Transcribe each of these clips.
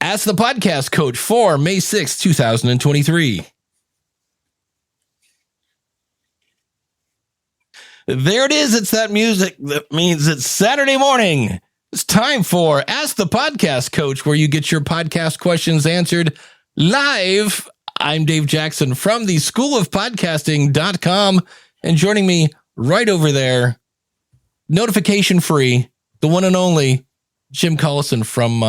Ask the Podcast Coach for May 6, 2023. There it is. It's that music that means it's Saturday morning. It's time for Ask the Podcast Coach, where you get your podcast questions answered live. I'm Dave Jackson from the schoolofpodcasting.com, and joining me right over there, notification free, the one and only Jim Collison from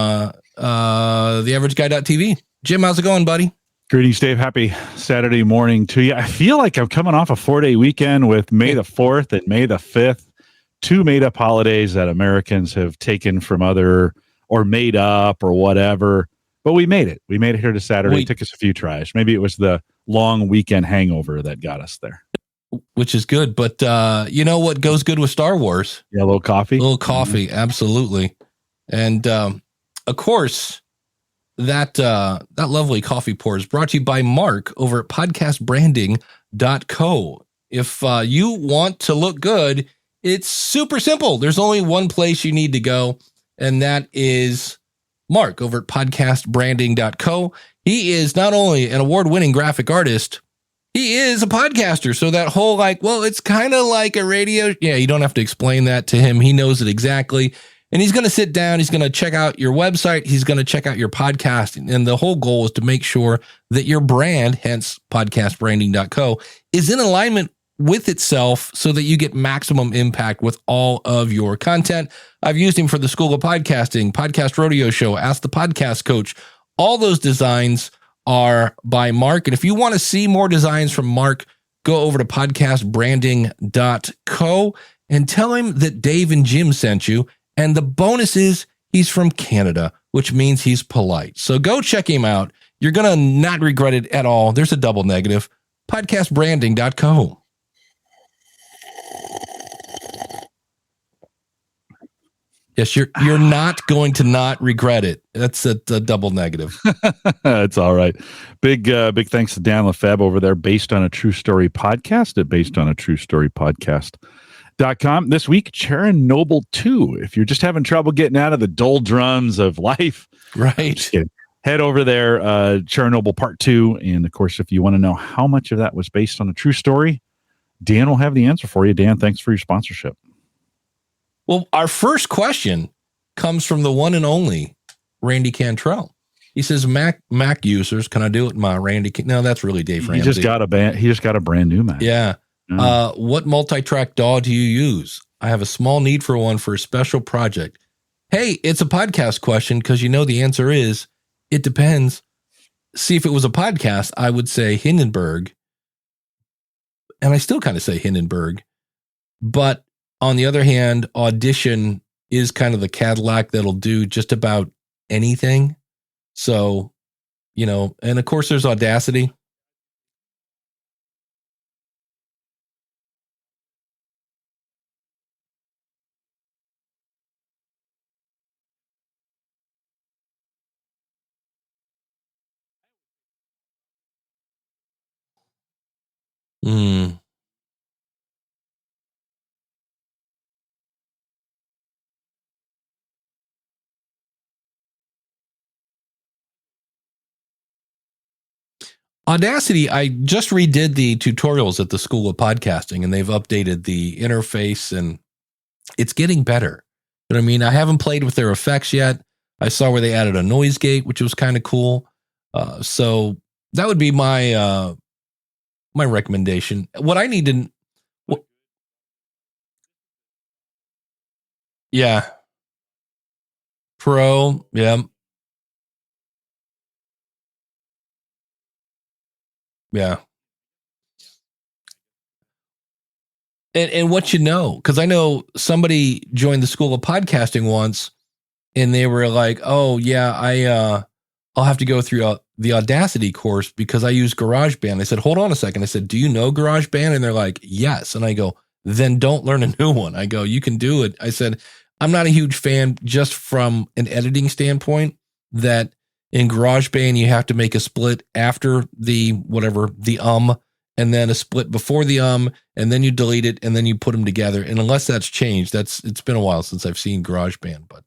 theaverageguy.tv. Jim, how's it going, buddy? Greetings, Dave. Happy Saturday morning to you. I feel like I'm coming off a 4-day weekend with May the 4th and May the 5th, two made-up holidays that Americans have taken from other or made up or whatever. But we made it. We made it here to Saturday. It took us a few tries. Maybe it was the long weekend hangover that got us there. Which is good. But you know what goes good with Star Wars? Yeah, a little coffee. A little coffee, absolutely. And, of course, that lovely coffee pour is brought to you by Mark over at podcastbranding.co. If you want to look good, it's super simple. There's only one place you need to go, and that is Mark over at podcastbranding.co. He is not only an award-winning graphic artist, he is a podcaster. So that whole it's kind of like a radio. Yeah, you don't have to explain that to him. He knows it exactly. And he's going to sit down. He's going to check out your website. He's going to check out your podcast. And the whole goal is to make sure that your brand, hence podcastbranding.co, is in alignment with itself so that you get maximum impact with all of your content. I've used him for the School of Podcasting, Podcast Rodeo Show, Ask the Podcast Coach. All those designs are by Mark. And if you want to see more designs from Mark, go over to podcastbranding.co and tell him that Dave and Jim sent you. And the bonus is he's from Canada, which means he's polite. So go check him out. You're going to not regret it at all. There's a double negative. Podcastbranding.co. Yes, you're not going to not regret it. That's a double negative. It's all right. Big thanks to Dan Lefebvre over there, Based on a True Story podcast at basedonatruestorypodcast.com. This week, Chernobyl 2. If you're just having trouble getting out of the doldrums of life, right? Head over there, Chernobyl Part 2. And of course, if you want to know how much of that was based on a true story, Dan will have the answer for you. Dan, thanks for your sponsorship. Well, our first question comes from the one and only Randy Cantrell. He says, Mac users, can I do it in my Randy? No, that's really Dave Ramsey. He just got a brand new Mac. Yeah. What multi-track DAW do you use? I have a small need for one for a special project. Hey, it's a podcast question because you know the answer is, it depends. See, if it was a podcast, I would say Hindenburg. And I still kind of say Hindenburg. But on the other hand, Audition is kind of the Cadillac that'll do just about anything. So, and of course there's Audacity. Audacity, I just redid the tutorials at the School of Podcasting, and they've updated the interface, and it's getting better. You know what I mean? I haven't played with their effects yet. I saw where they added a noise gate, which was kind of cool. So that would be my my recommendation. What I need to... Yeah. Pro, yeah. Yeah. And what because I know somebody joined the School of Podcasting once, and they were like, "Oh yeah, I'll have to go through the Audacity course because I use GarageBand." I said, "Hold on a second." I said, "Do you know GarageBand?" And they're like, "Yes." And I go, "Then don't learn a new one." I go, "You can do it." I said, "I'm not a huge fan just from an editing standpoint that." In GarageBand, you have to make a split after the and then a split before the and then you delete it, and then you put them together. And unless that's changed, it's been a while since I've seen GarageBand. But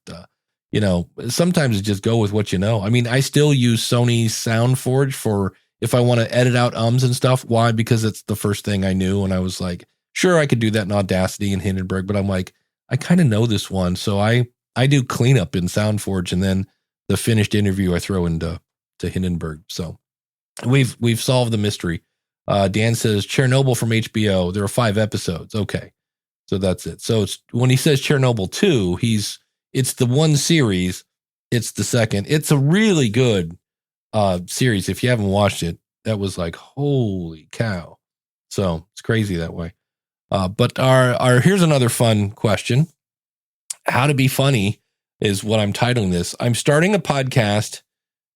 sometimes just go with what you know. I mean, I still use Sony's SoundForge for if I want to edit out ums and stuff. Why? Because it's the first thing I knew. And I was like, sure, I could do that in Audacity and Hindenburg, but I'm like, I kind of know this one. So I do cleanup in SoundForge, and then the finished interview I throw into Hindenburg. So we've solved the mystery. Dan says Chernobyl from HBO. There are 5 episodes. Okay. So that's it. So it's when he says Chernobyl 2, it's the one series. It's the second. It's a really good series. If you haven't watched it, that was like, holy cow. So it's crazy that way. But our here's another fun question. How to be funny is what I'm titling this. I'm starting a podcast,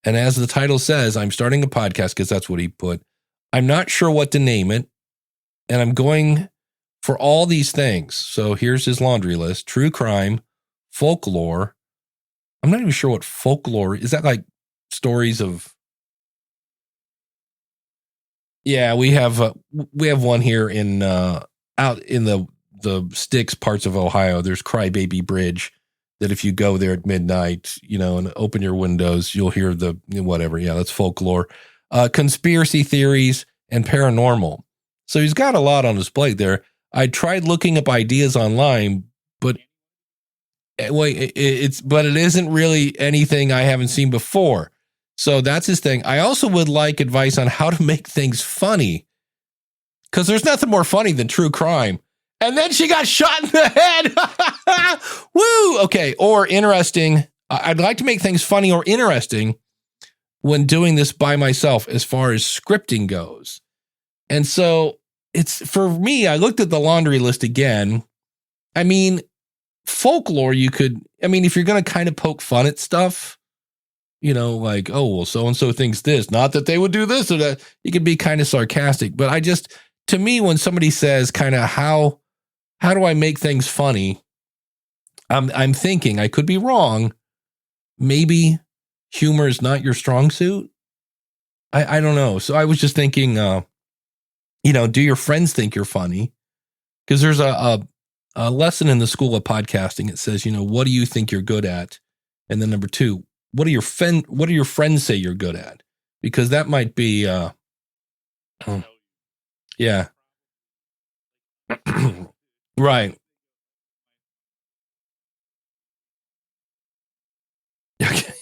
and as the title says, I'm starting a podcast because that's what he put. I'm not sure what to name it, and I'm going for all these things. So here's his laundry list: true crime, folklore. I'm not even sure what folklore is. That like stories of? Yeah, we have one here in out in the sticks parts of Ohio. There's Crybaby Bridge that if you go there at midnight, and open your windows, you'll hear the whatever. Yeah, that's folklore. Conspiracy theories and paranormal. So he's got a lot on his plate there. I tried looking up ideas online, but wait, it isn't really anything I haven't seen before. So that's his thing. I also would like advice on how to make things funny, because there's nothing more funny than true crime. And then she got shot in the head. Woo! Okay. Or interesting. I'd like to make things funny or interesting when doing this by myself as far as scripting goes. And so it's for me, I looked at the laundry list again. I mean, folklore, if you're going to kind of poke fun at stuff, like, oh, well, so-and-so thinks this, not that they would do this or that, you could be kind of sarcastic. But to me, when somebody says kind of how do I make things funny? I'm thinking, I could be wrong. Maybe humor is not your strong suit. I don't know. So I was just thinking, do your friends think you're funny? Because there's a lesson in the school of podcasting. It says, what do you think you're good at? And then number 2, what do your friends say you're good at? Because that might be, yeah. Right. Okay.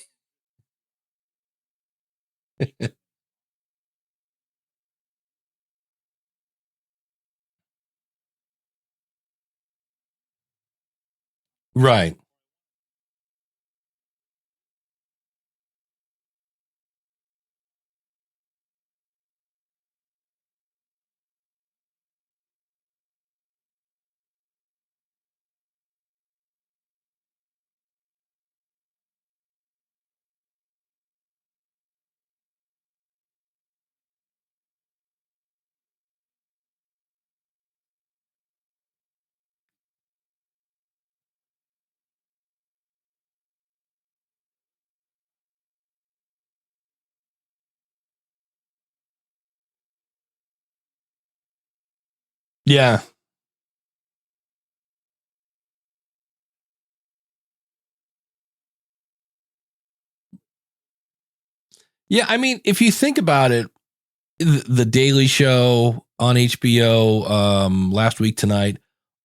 Right. Yeah. Yeah. I mean, if you think about it, the Daily Show on HBO, Last Week Tonight,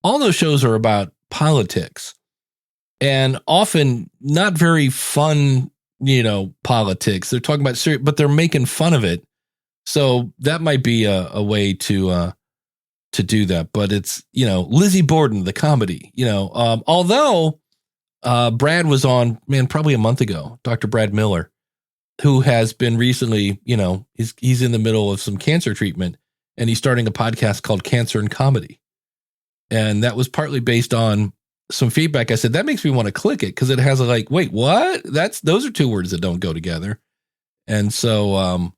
all those shows are about politics, and often not very fun, politics. They're talking about serious, but they're making fun of it. So that might be a way to do that. But it's, Lizzie Borden, the comedy, although Brad was on, man, probably a month ago, Dr. Brad Miller, who has been recently, he's in the middle of some cancer treatment, and he's starting a podcast called Cancer and Comedy. And that was partly based on some feedback. I said, that makes me want to click it, because it has wait, what? Those are 2 words that don't go together. And so,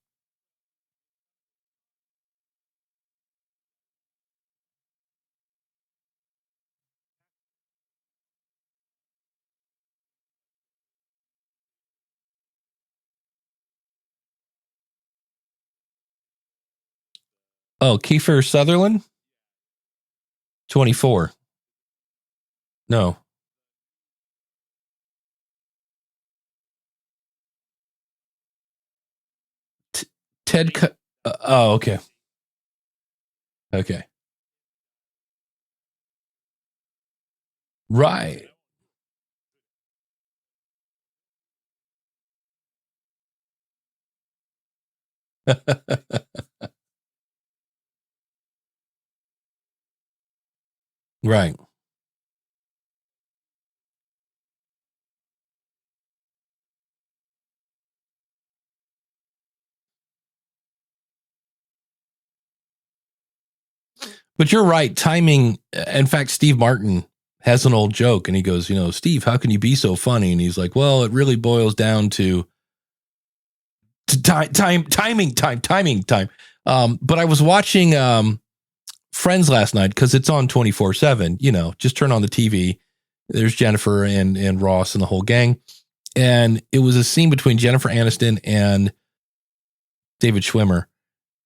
Kiefer Sutherland, 24. No. Ted. Oh, okay. Okay. Right. Right. But you're right. Timing. In fact, Steve Martin has an old joke and he goes, Steve, how can you be so funny? And he's like, well, it really boils down to timing. But I was watching Friends last night because it's on 24/7. Just turn on the TV. There's Jennifer and Ross and the whole gang. And it was a scene between Jennifer Aniston and David Schwimmer.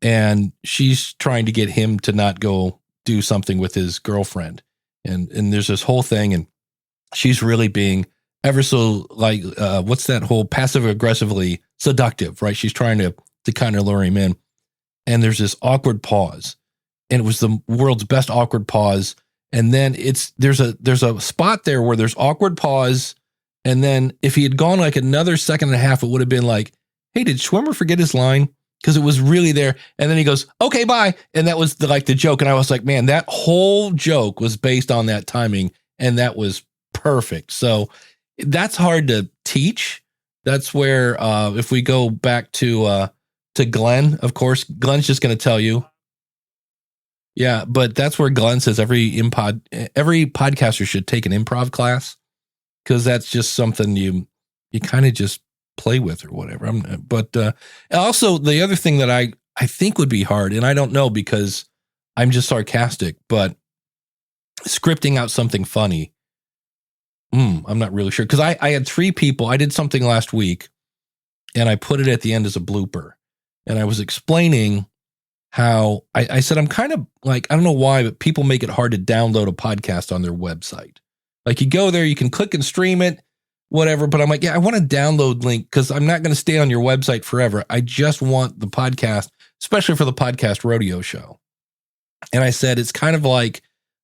And she's trying to get him to not go do something with his girlfriend. And there's this whole thing. And she's really being ever so like, what's that whole passive aggressively seductive, right? She's trying to kind of lure him in. And there's this awkward pause. And it was the world's best awkward pause. And then there's a spot there where there's awkward pause. And then if he had gone like another second and a half, it would have been like, hey, did Schwimmer forget his line? Because it was really there. And then he goes, okay, bye. And that was the joke. And I was like, man, that whole joke was based on that timing. And that was perfect. So that's hard to teach. That's where if we go back to Glenn, of course, Glenn's just going to tell you. Yeah, but that's where Glenn says every podcaster should take an improv class because that's just something you kind of just play with or whatever. But also the other thing that I think would be hard, and I don't know because I'm just sarcastic, but scripting out something funny. I'm not really sure because I had 3 people. I did something last week and I put it at the end as a blooper. And I was explaining how I said, I'm kind of like, I don't know why, but people make it hard to download a podcast on their website. Like you go there, you can click and stream it, whatever. But I'm like, yeah, I want a download link because I'm not going to stay on your website forever. I just want the podcast, especially for the podcast rodeo show. And I said, it's kind of like,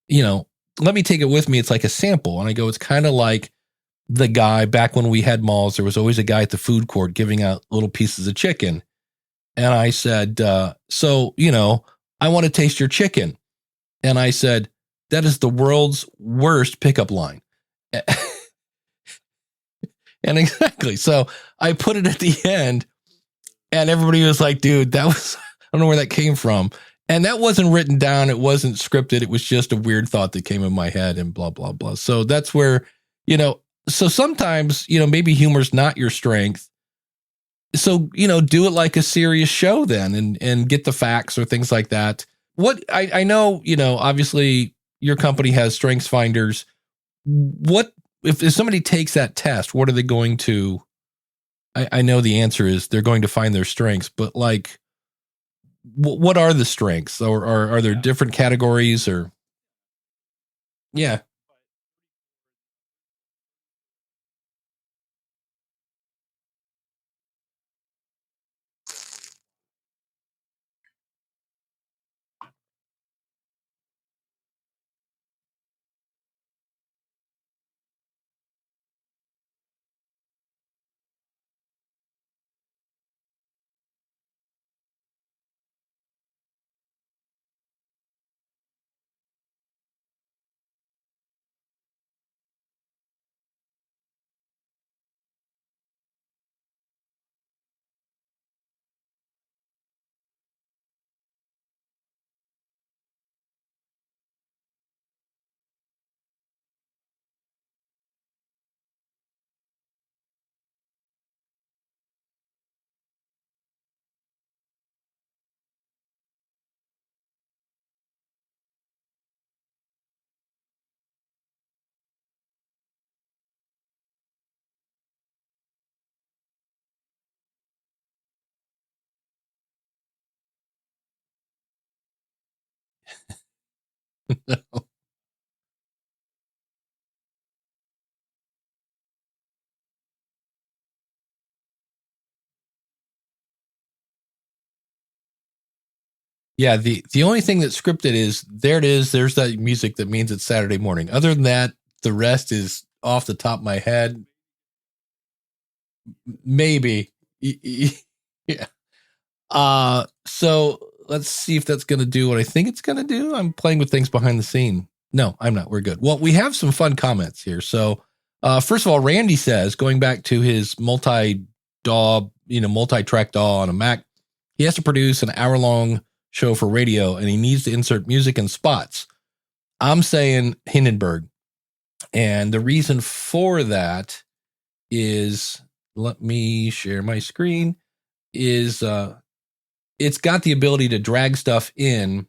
let me take it with me. It's like a sample. And I go, it's kind of like the guy back when we had malls, there was always a guy at the food court giving out little pieces of chicken. And I said, so, I want to taste your chicken. And I said, that is the world's worst pickup line. And exactly. So I put it at the end and everybody was like, dude, I don't know where that came from. And that wasn't written down. It wasn't scripted. It was just a weird thought that came in my head and blah, blah, blah. So that's where, so sometimes, maybe humor's not your strength. So, do it like a serious show then and get the facts or things like that. What I know, obviously your company has strengths finders. What if somebody takes that test, what are they going to, I know the answer is they're going to find their strengths, but like, what are the strengths or are there different categories or? Yeah. Yeah, the only thing that's scripted is there it is. There's that music that means it's Saturday morning. Other than that, the rest is off the top of my head. Maybe. Yeah. So let's see if that's going to do what I think it's going to do. I'm playing with things behind the scene. No, I'm not. We're good. Well, we have some fun comments here. So, first of all, Randy says, going back to his multi-track DAW on a Mac, he has to produce an hour-long show for radio, and he needs to insert music and spots. I'm saying Hindenburg. And the reason for that is, let me share my screen, is it's got the ability to drag stuff in,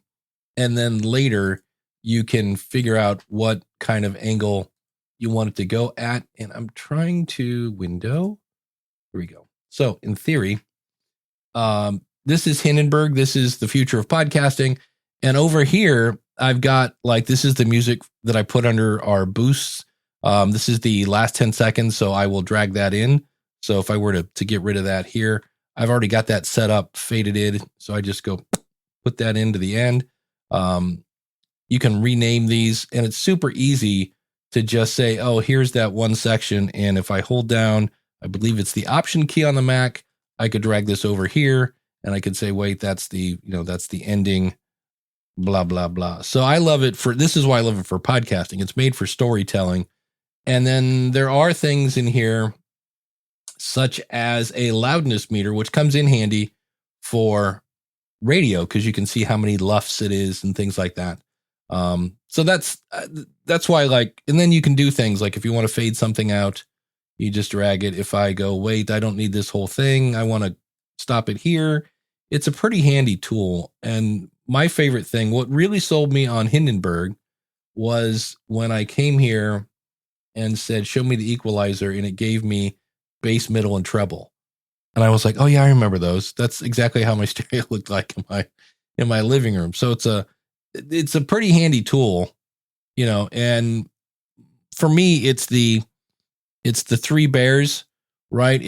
and then later you can figure out what kind of angle you want it to go at. And I'm trying to window. Here we go. So in theory, this is Hindenburg. This is the future of podcasting. And over here, I've got this is the music that I put under our boosts. This is the last 10 seconds. So I will drag that in. So if I were to get rid of that here, I've already got that set up, faded in. So I just go put that into the end. You can rename these, and it's super easy to just say, oh, here's that one section. And if I hold down, I believe it's the Option key on the Mac, I could drag this over here, and I could say, wait, that's the ending, blah, blah, blah. So I love it this is why I love it for podcasting. It's made for storytelling. And then there are things in here such as a loudness meter, which comes in handy for radio because you can see how many LUFS it is and things like that. So that's why and then you can do things like if you want to fade something out, you just drag it. If I go, wait, I don't need this whole thing, I want to stop it here. It's a pretty handy tool. And my favorite thing, what really sold me on Hindenburg was when I came here and said, show me the equalizer, and it gave me bass, middle, and treble. And I was like, oh yeah, I remember those. That's exactly how my stereo looked like in my living room. So it's a pretty handy tool, and for me, it's the three bears, right?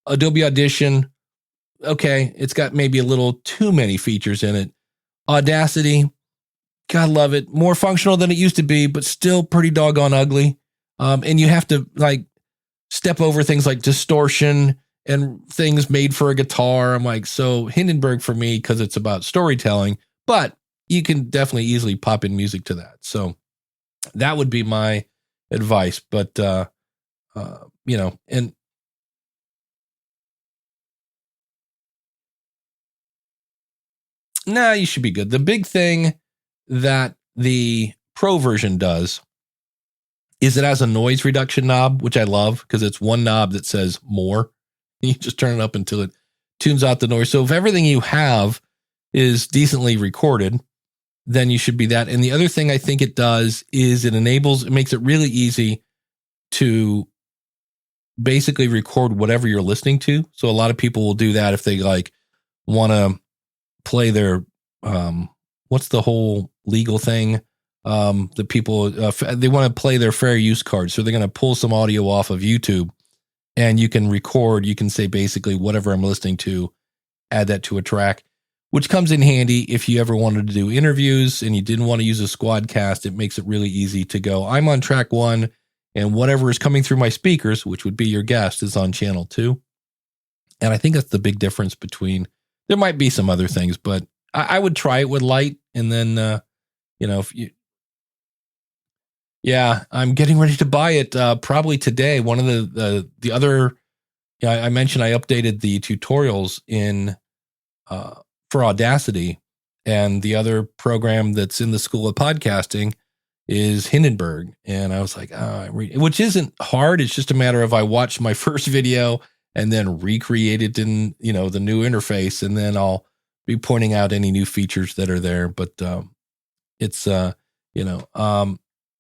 Adobe Audition. Okay. It's got maybe a little too many features in it. Audacity. God love it. More functional than it used to be, but still pretty doggone ugly. And you have to step over things like distortion and things made for a guitar. I'm like, so Hindenburg for me, because it's about storytelling, but you can definitely easily pop in music to that. So that would be my advice. But, and you should be good. The big thing that the Pro version does is it has a noise reduction knob, which I love because it's one knob that says more. You just turn it up until it tunes out the noise. So if everything you have is decently recorded, then you should be that. And the other thing I think it does is it makes it really easy to basically record whatever you're listening to. So a lot of people will do that if they want to play their, what's the whole legal thing? The people, they want to play their fair use card. So they're going to pull some audio off of YouTube, and you can record, you can say basically whatever I'm listening to, add that to a track, which comes in handy if you ever wanted to do interviews and you didn't want to use a squadcast. It makes it really easy to go, I'm on track 1, and whatever is coming through my speakers, which would be your guest, is on channel 2. And I think that's the big difference between, there might be some other things, but I would try it with light. And then, I'm getting ready to buy it probably today. One of the other, I mentioned I updated the tutorials in for Audacity, and the other program that's in the School of Podcasting is Hindenburg. And I was like, which isn't hard. It's just a matter of I watched my first video and then recreate it in, the new interface, and then I'll be pointing out any new features that are there. But it's, and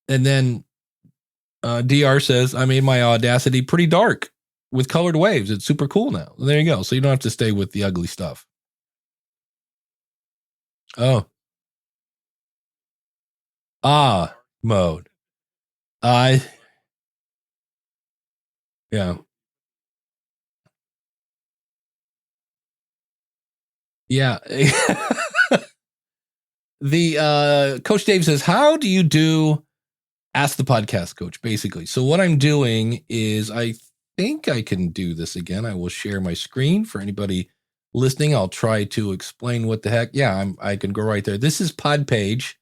then DR says, I made my Audacity pretty dark with colored waves. It's super cool now. There you go. So you don't have to stay with the ugly stuff. Oh. Mode. Yeah. Yeah. The Coach Dave says, how do you do Ask the Podcast Coach, basically? So what I'm doing is, I think I can do this again. I will share my screen for anybody listening. I'll try to explain what the heck. Yeah, I can go right there. This is Podpage,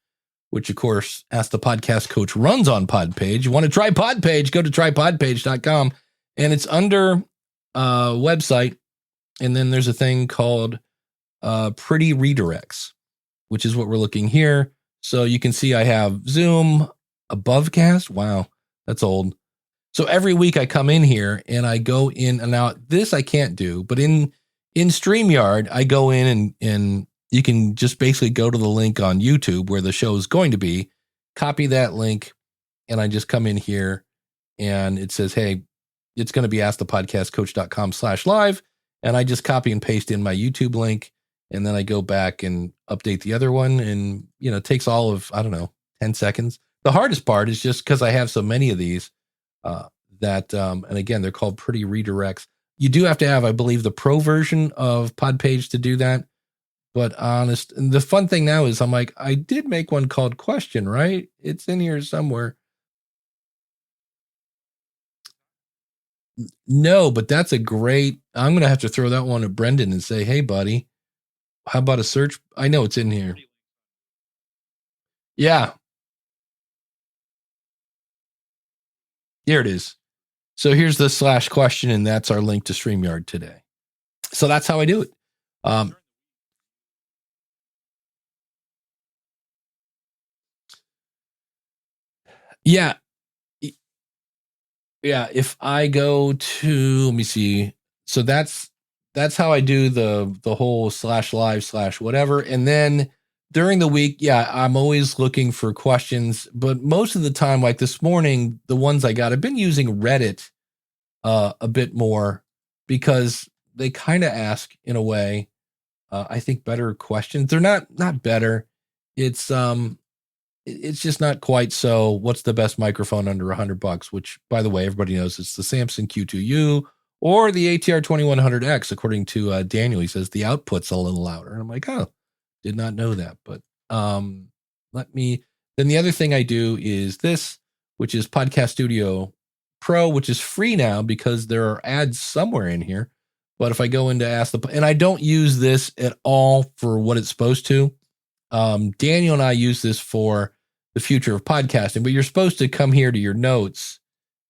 which of course Ask the Podcast Coach runs on Podpage. You want to try Podpage, go to trypodpage.com, and it's under website. And then there's a thing called Pretty Redirects, which is what we're looking here. So you can see I have Zoom, Abovecast. Wow, that's old. So every week I come in here and I go in, and now this I can't do, but in Streamyard, I go in and you can just basically go to the link on YouTube where the show is going to be, copy that link, and I just come in here and it says, hey, it's going to be askthepodcastcoach.com/live. And I just copy and paste in my YouTube link. And then I go back and update the other one. And, it takes all of, 10 seconds. The hardest part is just because I have so many of these and again, they're called Pretty Redirects. You do have to have, I believe, the pro version of Podpage to do that. But the fun thing now is I'm like, I did make one called Question, right? It's in here somewhere. No, but that's I'm going to have to throw that one to Brendan and say, hey, buddy, how about a search? I know it's in here. Yeah. Here it is. So here's the /question, and that's our link to StreamYard today. So that's how I do it. Yeah. Yeah. If I go to, let me see. So that's how I do the whole /live/ whatever. And then during the week, yeah, I'm always looking for questions, but most of the time, like this morning, the ones I got, I've been using Reddit a bit more because they kind of ask, in a way, I think, better questions. They're not better. It's just not quite so. What's the best microphone under $100? Which, by the way, everybody knows it's the Samson Q2U or the ATR 2100X. According to Daniel, he says the output's a little louder. And I'm like, oh, did not know that. But then the other thing I do is this, which is Podcast Studio Pro, which is free now because there are ads somewhere in here. But if I go into and I don't use this at all for what it's supposed to. Daniel and I use this for the future of podcasting, but you're supposed to come here to your notes.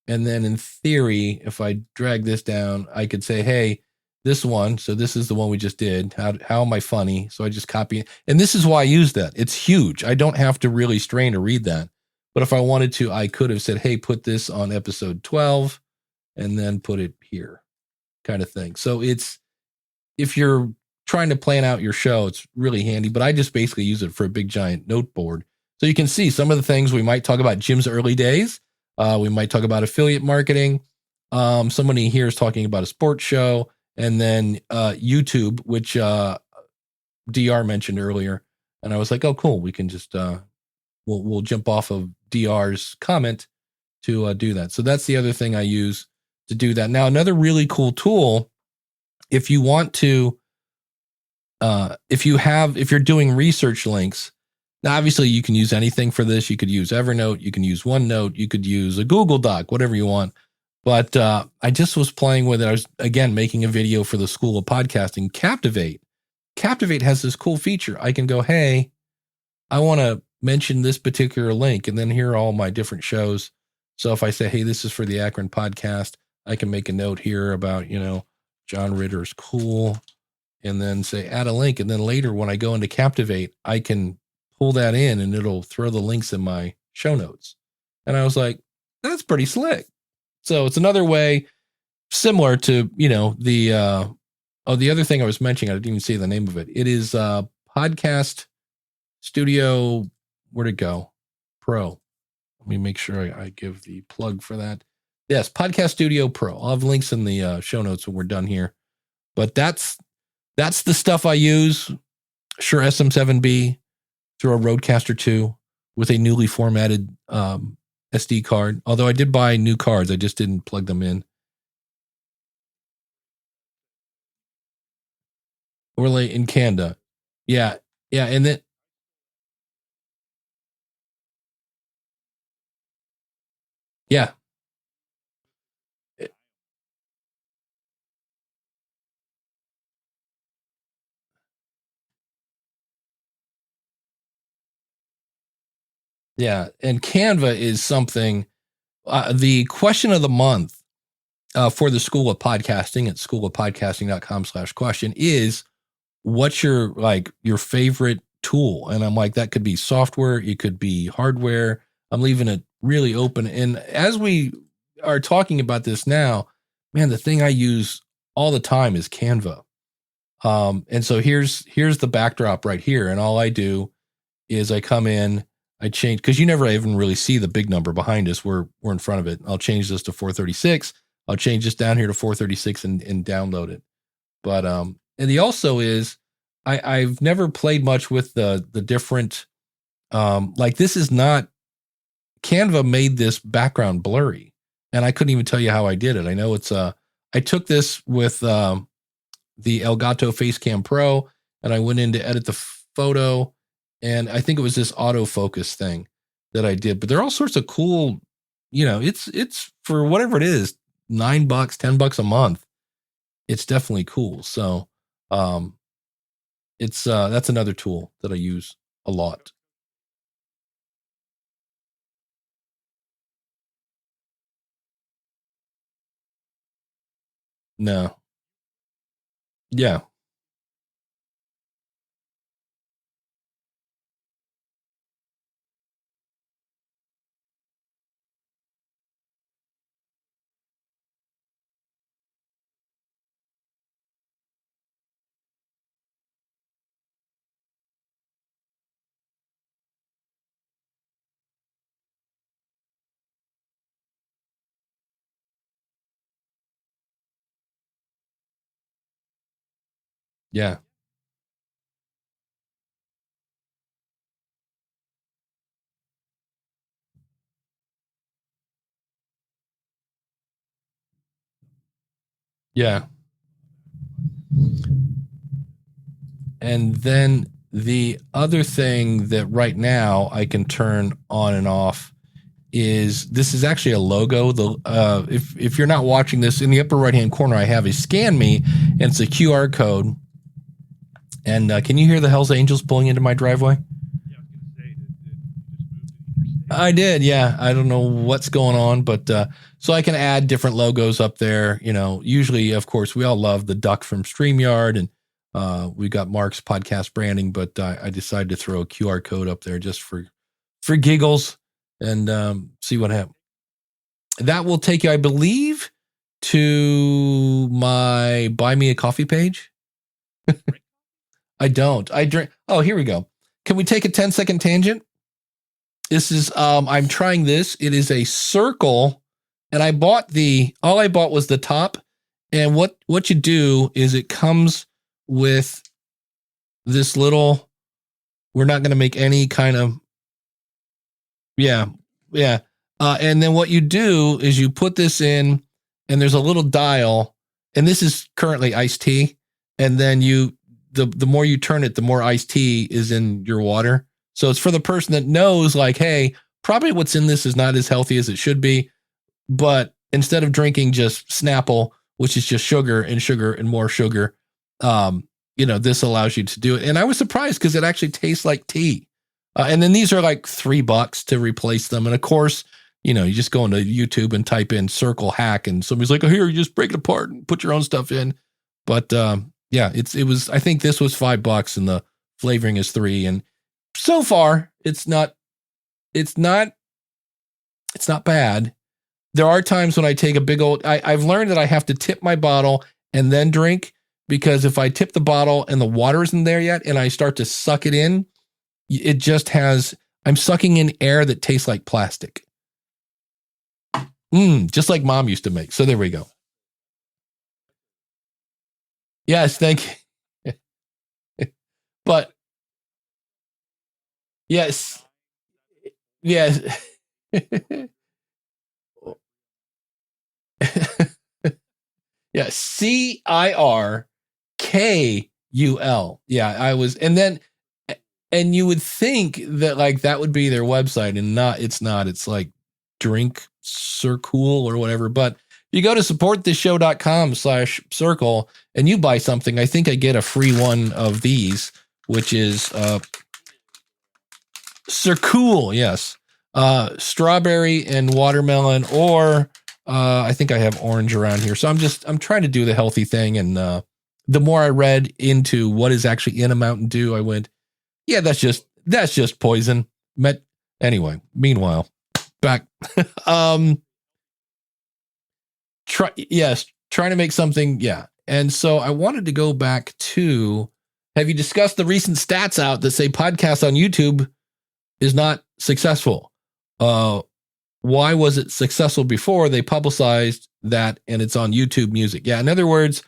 And then in theory, if I drag this down, I could say, hey, this one. So this is the one we just did. How am I funny? So I just copy it. And this is why I use that. It's huge. I don't have to really strain to read that. But if I wanted to, I could have said, hey, put this on episode 12 and then put it here, kind of thing. So if you're trying to plan out your show, it's really handy, but I just basically use it for a big giant note board. So you can see some of the things we might talk about. Jim's early days. We might talk about affiliate marketing. Somebody here is talking about a sports show, and then YouTube, which DR mentioned earlier. And I was like, oh, cool. We can just, we'll jump off of DR's comment to do that. So that's the other thing I use to do that. Now, another really cool tool, if you want to, if you're doing research links, now obviously you can use anything for this. You could use Evernote, you can use OneNote, you could use a Google Doc, whatever you want. But I just was playing with it. I was, again, making a video for the School of Podcasting. Captivate has this cool feature. I can go, hey, I want to mention this particular link, and then here are all my different shows. So if I say, hey, this is for the Akron podcast, I can make a note here about, John Ritter's cool, and then say add a link. And then later when I go into Captivate, I can pull that in and it'll throw the links in my show notes. And I was like, that's pretty slick. So it's another way similar to, the other thing I was mentioning, I didn't even say the name of it. It is Podcast Studio. Where'd it go? Pro. Let me make sure I give the plug for that. Yes, Podcast Studio Pro. I'll have links in the show notes when we're done here. But that's the stuff I use. Shure SM7B through a Rodecaster 2 with a newly formatted SD card. Although I did buy new cards, I just didn't plug them in. overlay in Canva. Yeah. Yeah. And then, yeah. Yeah. And Canva is something, the question of the month for the School of Podcasting at schoolofpodcasting.com/question is, what's your favorite tool? And I'm like, that could be software, it could be hardware. I'm leaving it really open. And as we are talking about this now, man, the thing I use all the time is Canva. And so here's the backdrop right here. And all I do is I come in, I change, because you never even really see the big number behind us. We're in front of it. I'll change this to 436. I'll change this down here to 436 and download it. But and the also is I've never played much with the different like, this is not, Canva made this background blurry, and I couldn't even tell you how I did it. I know it's I took this with the Elgato Facecam Pro, and I went in to edit the photo, and I think it was this autofocus thing that I did. But there are all sorts of cool, it's for whatever it is, $9, $10 a month. It's definitely cool. So it's that's another tool that I use a lot. No. Yeah. Yeah. Yeah. And then the other thing that right now I can turn on and off is, this is actually a logo. The if you're not watching this, in the upper right hand corner, I have a scan me, and it's a QR code. And can you hear the Hell's Angels pulling into my driveway? I did, yeah. I don't know what's going on, but so I can add different logos up there. Usually, of course, we all love the duck from Streamyard, and we got Mark's podcast branding, but I decided to throw a QR code up there just for giggles, and see what happens. That will take you, I believe, to my Buy Me a Coffee page. I don't. I drink. Oh, here we go. Can we take a 10-second tangent? This is I'm trying this. It is a Cirkul, and all I bought was the top. And what you do is, it comes with this little, we're not going to make any kind of, yeah. And then what you do is you put this in, and there's a little dial, and this is currently iced tea. And then the more you turn it, the more iced tea is in your water. So it's for the person that knows, like, hey, probably what's in this is not as healthy as it should be. But instead of drinking just Snapple, which is just sugar and more sugar, this allows you to do it. And I was surprised because it actually tastes like tea. And then these are like $3 to replace them. And of course, you just go into YouTube and type in Cirkul hack, and somebody's like, oh, here, you just break it apart and put your own stuff in. But yeah, it was, I think this was $5 and the flavoring is $3. And so far it's not bad. There are times when I take a big old, I've learned that I have to tip my bottle and then drink, because if I tip the bottle and the water isn't there yet and I start to suck it in, it just has, I'm sucking in air that tastes like plastic. Just like Mom used to make. So there we go. Yes, thank you. But yes, yes. Yeah, CIRKUL. Yeah, I was, and you would think that like that would be their website, and it's not. It's like drink Cirkul or whatever. But you go to supportthishow.com/Cirkul and you buy something. I think I get a free one of these, which is Cirkul, yes. Strawberry and watermelon, or I think I have orange around here. So I'm trying to do the healthy thing. And the more I read into what is actually in a Mountain Dew, I went, yeah, that's just poison. Anyway, meanwhile, back. Trying to make something. Yeah. And so I wanted to go back to, have you discussed the recent stats out that say podcasts on YouTube is not successful? Why was it successful before? They publicized that and it's on YouTube Music. Yeah. In other words,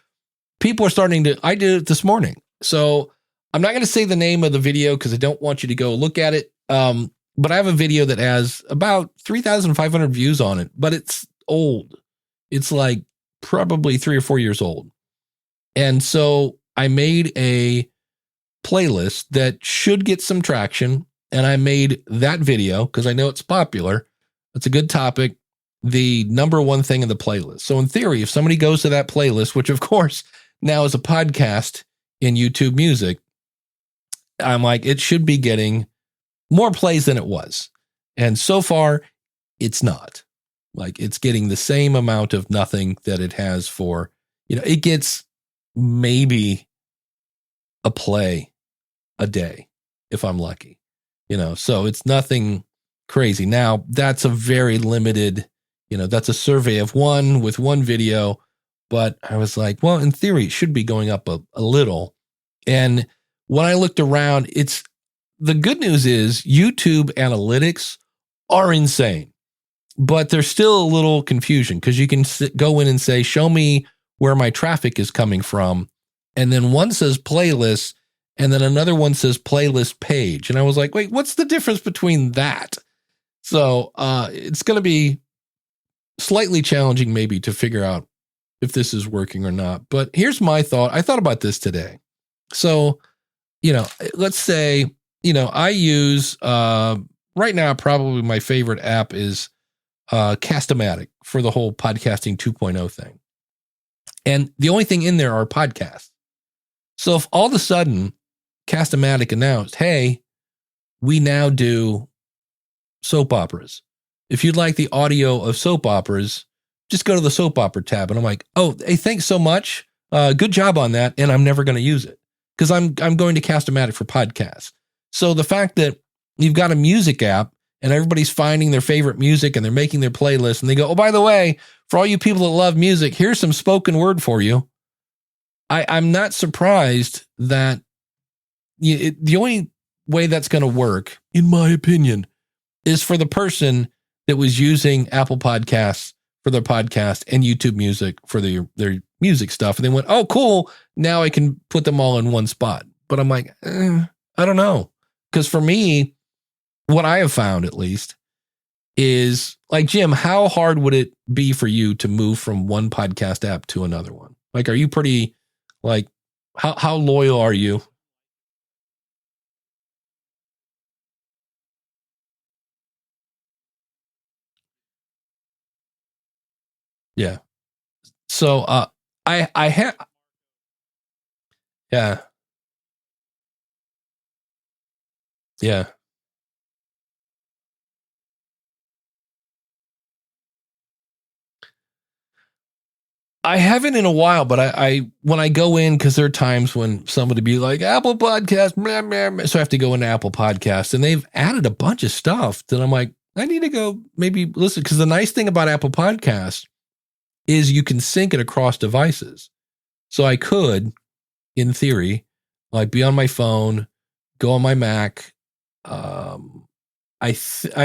people are starting to, I did it this morning. So I'm not going to say the name of the video because I don't want you to go look at it. But I have a video that has about 3,500 views on it, but it's old. It's like probably 3 or 4 years old. And so I made a playlist that should get some traction. And I made that video because I know it's popular. It's a good topic. The number one thing in the playlist. So in theory, if somebody goes to that playlist, which of course now is a podcast in YouTube Music, I'm like, it should be getting more plays than it was. And so far, it's not. Like, it's getting the same amount of nothing that it has for, it gets maybe a play a day if I'm lucky. So it's nothing crazy. Now, that's a very limited, that's a survey of one with one video. But I was like, well, in theory, it should be going up a little. And when I looked around, the good news is YouTube analytics are insane. But there's still a little confusion because you can go in and say, show me where my traffic is coming from. And then one says playlist, and then another one says playlist page. And I was like, wait, what's the difference between that? So it's going to be slightly challenging maybe to figure out if this is working or not. But here's my thought. I thought about this today. So, let's say, I use right now, probably my favorite app is Cast-O-Matic for the whole podcasting 2.0 thing. And the only thing in there are podcasts. So if all of a sudden Cast-O-Matic announced, hey, we now do soap operas. If you'd like the audio of soap operas, just go to the soap opera tab. And I'm like, oh, hey, thanks so much. Good job on that. And I'm never going to use it because I'm going to Cast-O-Matic for podcasts. So the fact that you've got a music app and everybody's finding their favorite music and they're making their playlist and they go, oh, by the way, for all you people that love music, here's some spoken word for you. I'm not surprised that the only way that's going to work, in my opinion, is for the person that was using Apple Podcasts for their podcast and YouTube Music for their music stuff. And they went, oh, cool. Now I can put them all in one spot. But I'm like, I don't know. Because for me, what I have found, at least, is like, Jim, how hard would it be for you to move from one podcast app to another one? Like, are you pretty, like, how loyal are you? Yeah. So, I have, yeah, yeah. I haven't in a while, but I when I go in, because there are times when somebody be like Apple Podcast, blah, blah, blah, so I have to go into Apple Podcast, and they've added a bunch of stuff that I'm like, I need to go maybe listen. Because the nice thing about Apple Podcast is you can sync it across devices. So I could, in theory, like be on my phone, go on my Mac. I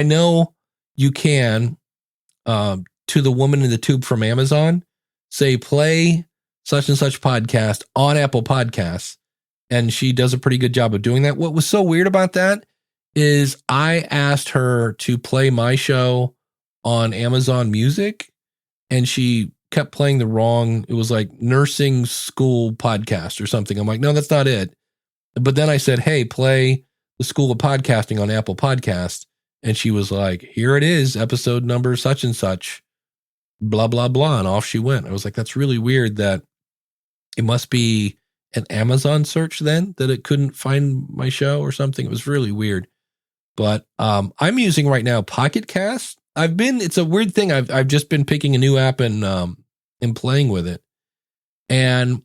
know you can to the woman in the tube from Amazon. Say play such and such podcast on Apple Podcasts, and she does a pretty good job of doing that. What was so weird about that is I asked her to play my show on Amazon Music, and she kept playing it was like nursing school podcast or something. I'm like, no, that's not it. But then I said, hey, play the School of Podcasting on Apple Podcasts. And she was like, here it is, episode number such and such, blah, blah, blah. And off she went. I was like, that's really weird that it must be an Amazon search then that it couldn't find my show or something. It was really weird. But I'm using right now Pocket Cast. It's a weird thing. I've just been picking a new app and playing with it. And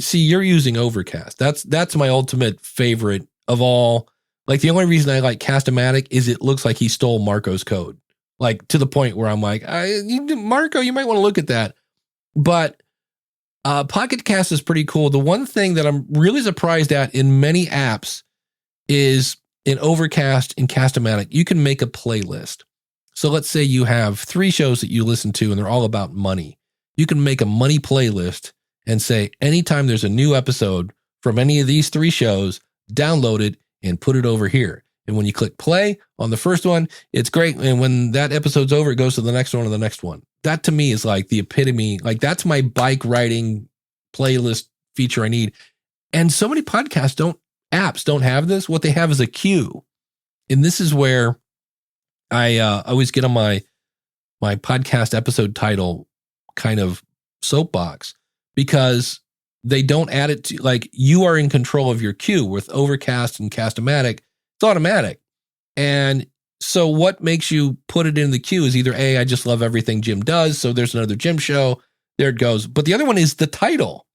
see, you're using Overcast. That's my ultimate favorite of all. Like the only reason I like Cast-O-Matic is it looks like he stole Marco's code. Like to the point where I'm like, Marco, you might want to look at that. But Pocket Cast is pretty cool. The one thing that I'm really surprised at in many apps is in Overcast and Cast-O-Matic, you can make a playlist. So let's say you have 3 shows that you listen to and they're all about money. You can make a money playlist and say, anytime there's a new episode from any of these 3 shows, download it and put it over here. And when you click play on the first one, it's great. And when that episode's over, it goes to the next one and the next one. That to me is like the epitome. Like that's my bike riding playlist feature I need. And so many apps don't have this. What they have is a queue. And this is where I always get on my podcast episode title kind of soapbox, because they don't add it to, like, you are in control of your queue. With Overcast and Cast-O-Matic, it's automatic. And so what makes you put it in the queue is either A, I just love everything Jim does, so there's another Jim show, there it goes. But the other one is the title.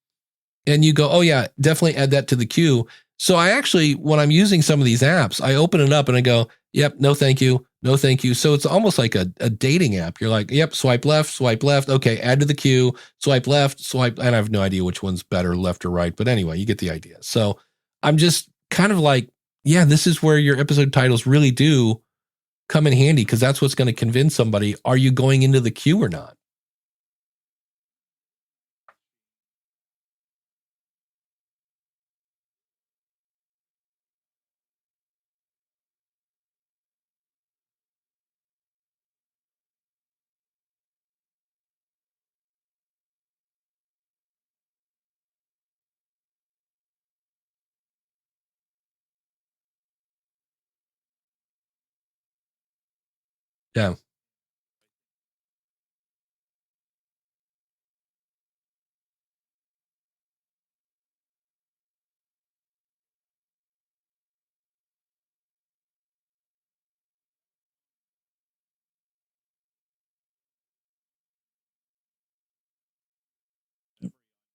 And you go, oh yeah, definitely add that to the queue. So I actually, when I'm using some of these apps, I open it up and I go, yep, no thank you, no thank you. So it's almost like a dating app. You're like, yep, swipe left, okay, add to the queue, swipe left, swipe, and I have no idea which one's better, left or right. But anyway, you get the idea. So I'm just kind of like, yeah, this is where your episode titles really do come in handy, because that's what's going to convince somebody, are you going into the queue or not? Yeah.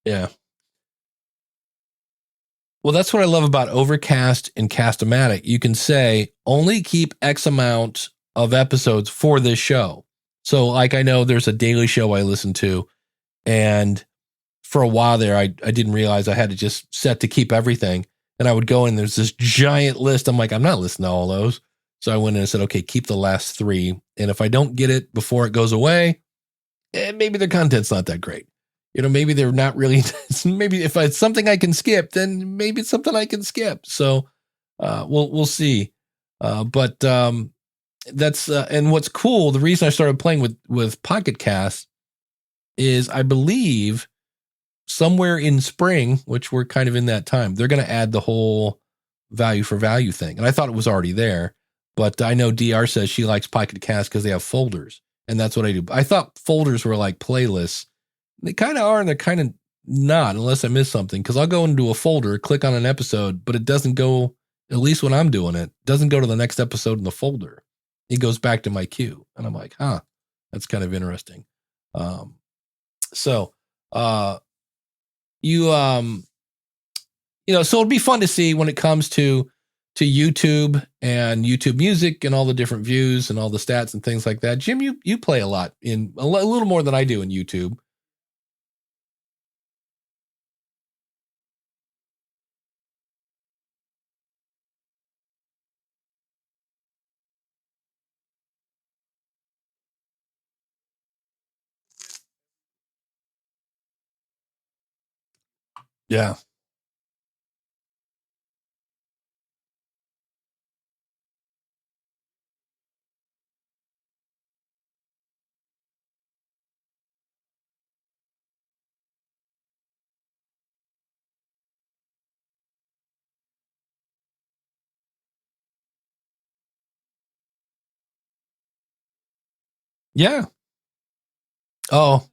Yeah. Well, that's what I love about Overcast and Cast-O-Matic. You can say only keep X amount of episodes for this show. So like, I know there's a daily show I listen to, and for a while there, I didn't realize I had to just set to keep everything. And I would go in, there's this giant list. I'm like, I'm not listening to all those. So I went in and said, okay, keep the last 3. And if I don't get it before it goes away, maybe their content's not that great. Maybe they're not really, maybe if it's something I can skip, then maybe it's something I can skip. So we'll see. But that's, and what's cool, the reason I started playing with Pocket Cast is I believe somewhere in spring, which we're kind of in that time, they're going to add the whole value for value thing. And I thought it was already there, but I know DR says she likes Pocket Cast because they have folders. And that's what I do. I thought folders were like playlists. They kind of are, and they're kind of not, unless I miss something. Because I'll go into a folder, click on an episode, but it doesn't go, at least when I'm doing it, doesn't go to the next episode in the folder. It goes back to my queue. And I'm like, that's kind of interesting. So so it'd be fun to see when it comes to YouTube and YouTube Music and all the different views and all the stats and things like that. Jim, you play a lot, in a little more than I do in YouTube. Yeah. Yeah. Oh,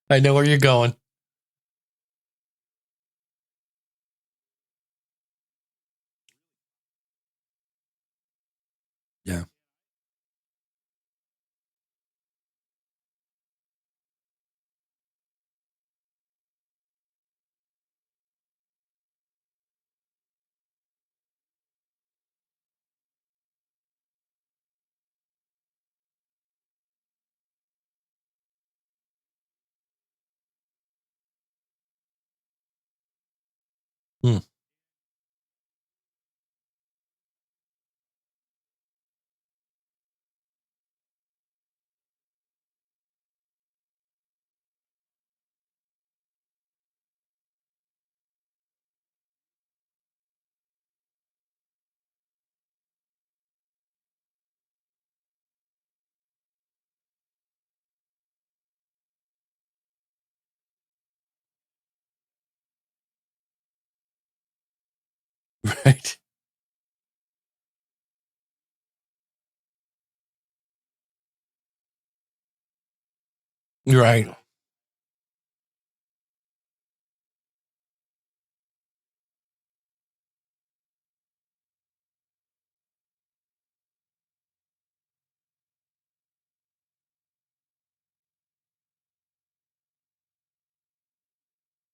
I know where you're going. Yeah. Hmm. Right. Right.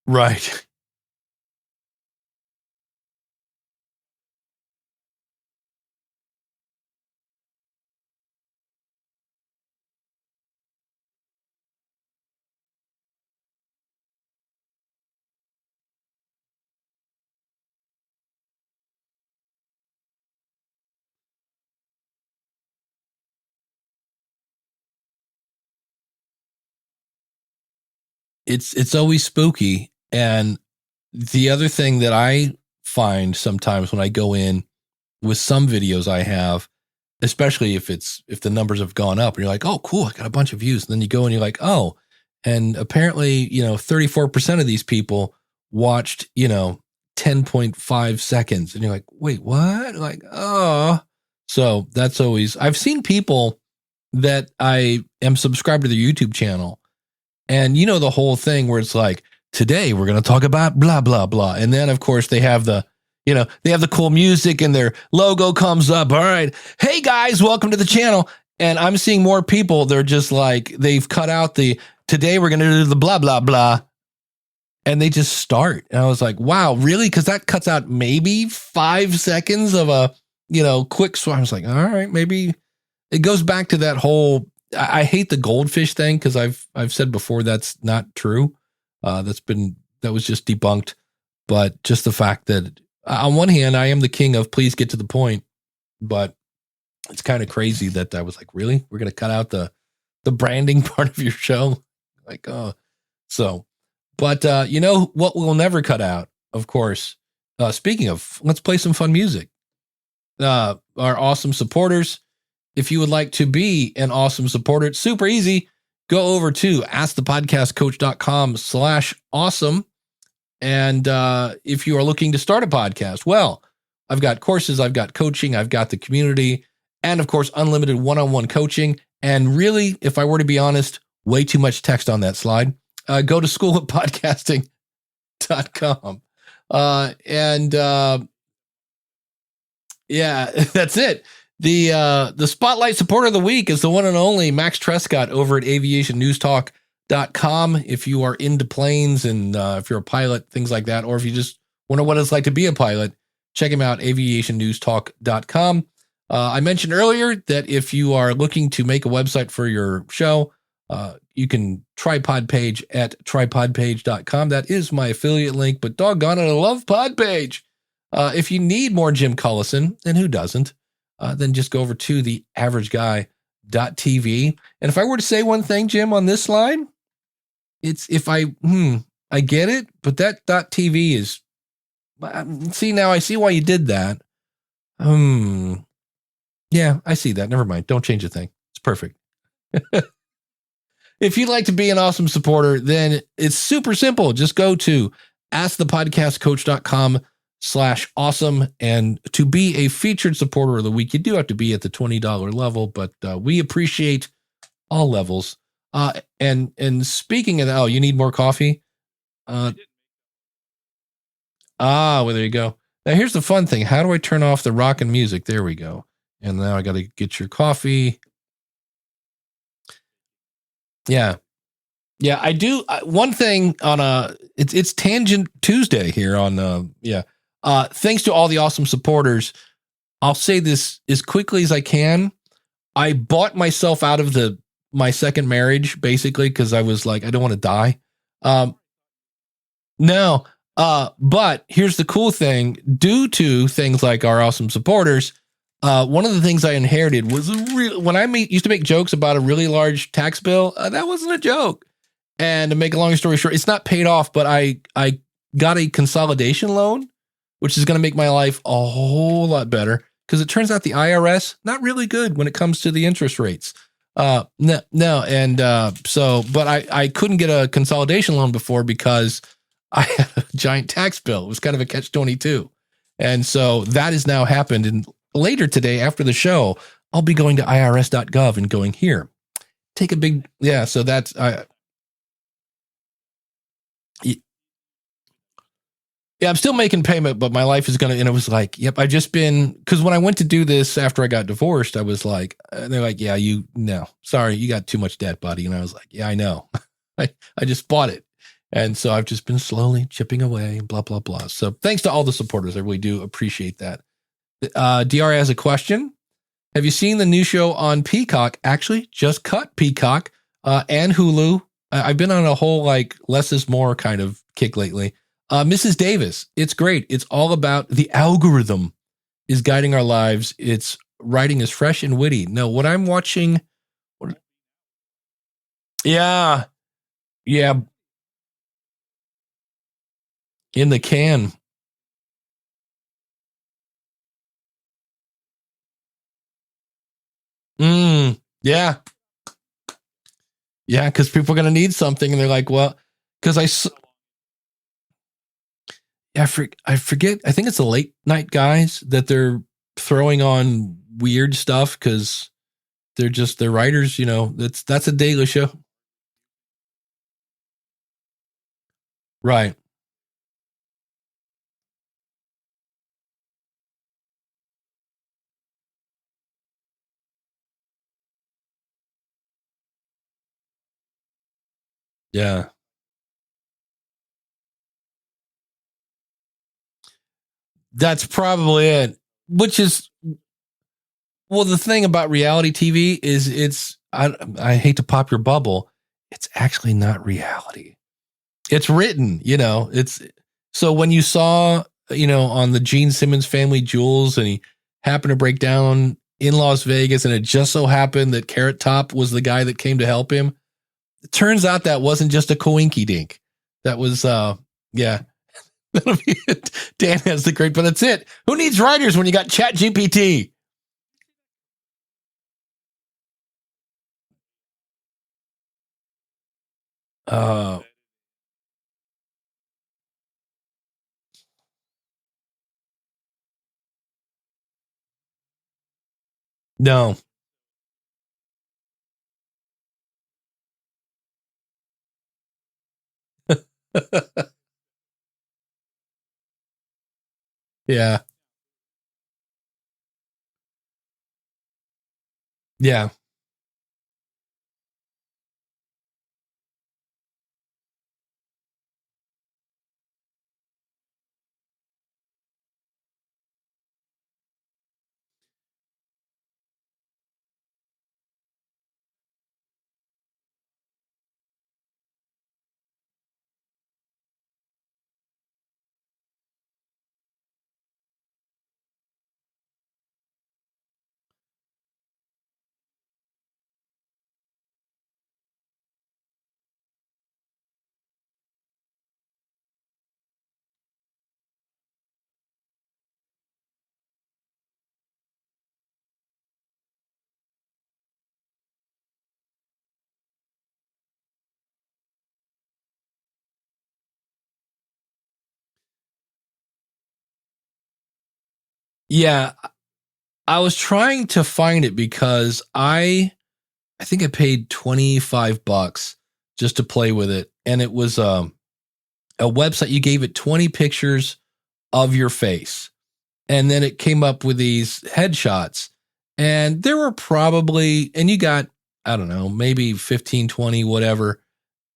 Right. It's always spooky. And the other thing that I find sometimes when I go in with some videos I have, especially if the numbers have gone up and you're like, oh, cool, I got a bunch of views. And then you go and you're like, oh, and apparently, 34% of these people watched, 10.5 seconds. And you're like, wait, what? Like, oh, so that's always, I've seen people that I am subscribed to their YouTube channel. And the whole thing where it's like, today we're going to talk about blah, blah, blah. And then, of course, they have they have the cool music and their logo comes up. All right. Hey, guys, welcome to the channel. And I'm seeing more people. They're just like, they've cut out today we're going to do the blah, blah, blah. And they just start. And I was like, wow, really? Because that cuts out maybe 5 seconds of a, quick swap. I was like, all right, maybe it goes back to that whole, I hate the goldfish thing because I've said before that's not true. That was just debunked. But just the fact that on one hand, I am the king of please get to the point, but it's kind of crazy that I was like, really? We're going to cut out the branding part of your show? Like, oh, so, but what we'll never cut out, of course, speaking of, let's play some fun music. Our awesome supporters. If you would like to be an awesome supporter, it's super easy. Go over to askthepodcastcoach.com/awesome. And if you are looking to start a podcast, well, I've got courses, I've got coaching, I've got the community, and of course, unlimited one-on-one coaching. And really, if I were to be honest, way too much text on that slide. Go to schoolofpodcasting.com. Yeah, that's it. The spotlight supporter of the week is the one and only Max Trescott over at aviationnewstalk.com. If you are into planes and if you're a pilot, things like that, or if you just wonder what it's like to be a pilot, check him out, aviationnewstalk.com. I mentioned earlier that if you are looking to make a website for your show, you can tripod page at tripodpage.com. That is my affiliate link, but doggone it, I love Podpage. If you need more Jim Collison, and who doesn't, then just go over to the averageguy.tv. And if I were to say one thing, Jim, on this slide, it's if I get it, but that .tv is, see, now I see why you did that. Yeah, I see that. Never mind. Don't change a thing. It's perfect. If you'd like to be an awesome supporter, then it's super simple. Just go to askthepodcastcoach.com patreon.com/awesome. And to be a featured supporter of the week, you do have to be at the $20 level, but we appreciate all levels. And speaking of that, you need more coffee? Well, there you go. Now here's the fun thing. How do I turn off the rockin' music? There we go. And now I got to get your coffee. Yeah. Yeah, I do. One thing on it's Tangent Tuesday here on thanks to all the awesome supporters. I'll say this as quickly as I can. I bought myself out of my second marriage basically because I was like, I don't want to die. No. But here's the cool thing. Due to things like our awesome supporters, one of the things I inherited was when I used to make jokes about a really large tax bill. That wasn't a joke. And to make a long story short, it's not paid off, but I got a consolidation loan, which is going to make my life a whole lot better because it turns out the IRS not really good when it comes to the interest rates. But I couldn't get a consolidation loan before because I had a giant tax bill. It was kind of a catch-22. And so that has now happened. And later today, after the show, I'll be going to irs.gov and going here. Take a big, so that's, yeah, I'm still making payment, but my life is and it was like, yep, I've just been, because when I went to do this after I got divorced, I was like, they're like, yeah, sorry, you got too much debt, buddy. And I was like, yeah, I know. I just bought it. And so I've just been slowly chipping away, blah, blah, blah. So thanks to all the supporters. I really do appreciate that. DR has a question. Have you seen the new show on Peacock? Actually, just cut Peacock and Hulu. I've been on a whole less is more kind of kick lately. Mrs. Davis, it's great. It's all about the algorithm is guiding our lives. Its writing is fresh and witty. No, what I'm watching. Yeah. In the can. Yeah. Yeah, because people are going to need something. And they're like, well, because I forget. I think it's the late night guys that they're throwing on weird stuff because they're writers. That's a daily show. Right. Yeah. That's probably it. Which is, well, the thing about reality TV is I hate to pop your bubble. It's actually not reality. It's written, it's so when you saw, on the Gene Simmons Family Jewels and he happened to break down in Las Vegas and it just so happened that Carrot Top was the guy that came to help him. It turns out that wasn't just a coinky dink. That was, yeah. That'll be it. Dan has the great, but that's it. Who needs writers when you got Chat GPT? No. Yeah. Yeah. Yeah, I was trying to find it because I think I paid $25 just to play with it, and it was a website. You gave it 20 pictures of your face, and then it came up with these headshots, and there were probably, and you got, I don't know, maybe 15, 20, whatever.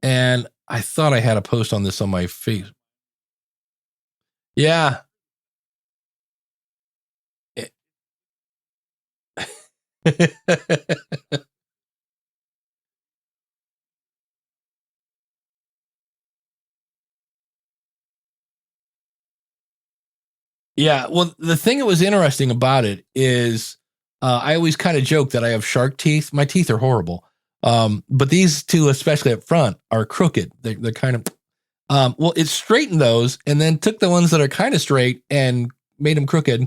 And I thought I had a post on this on my face. Yeah. Yeah. Well, the thing that was interesting about it is I always kind of joke that I have shark teeth. My teeth are horrible. But these two, especially up front, are crooked. They're kind of, well, it straightened those and then took the ones that are kind of straight and made them crooked.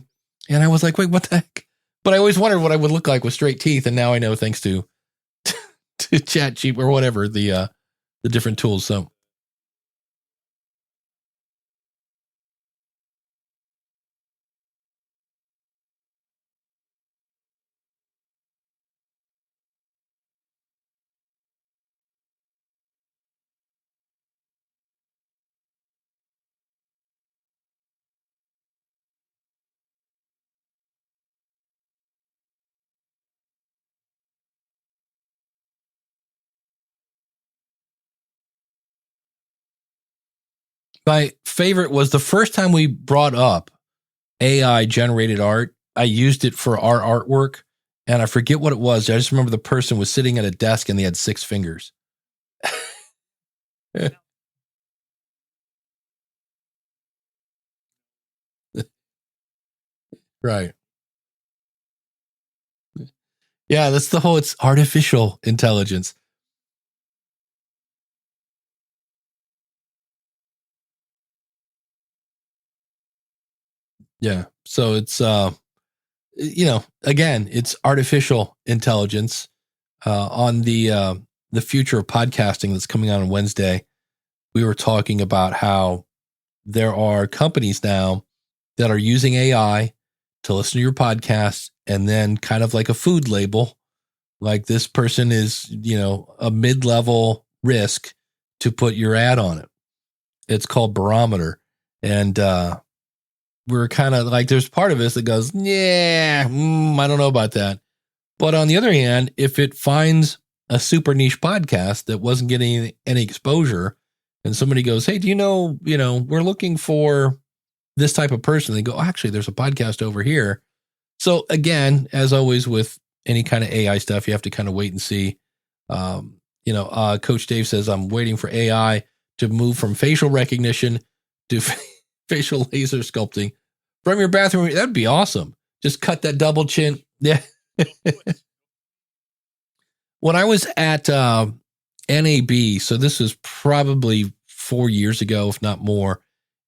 And I was like, wait, what the heck? But I always wondered what I would look like with straight teeth. And now I know, thanks to chat cheap or whatever, the different tools. So my favorite was the first time we brought up AI generated art. I used it for our artwork, and I forget what it was. I just remember the person was sitting at a desk and they had 6 fingers. Right. Yeah, that's the whole, it's artificial intelligence. Yeah. So it's again, it's artificial intelligence on the future of podcasting that's coming out on Wednesday. We were talking about how there are companies now that are using AI to listen to your podcast and then kind of like a food label, like this person is, a mid-level risk to put your ad on it. It's called Barometer. And we're kind of like, there's part of us that goes, yeah, I don't know about that. But on the other hand, if it finds a super niche podcast that wasn't getting any exposure and somebody goes, hey, do you know, we're looking for this type of person. They go, actually, there's a podcast over here. So again, as always with any kind of AI stuff, you have to kind of wait and see. Coach Dave says, I'm waiting for AI to move from facial recognition to facial laser sculpting from your bathroom. That'd be awesome. Just cut that double chin. Yeah. When I was at NAB, so this was probably 4 years ago, if not more,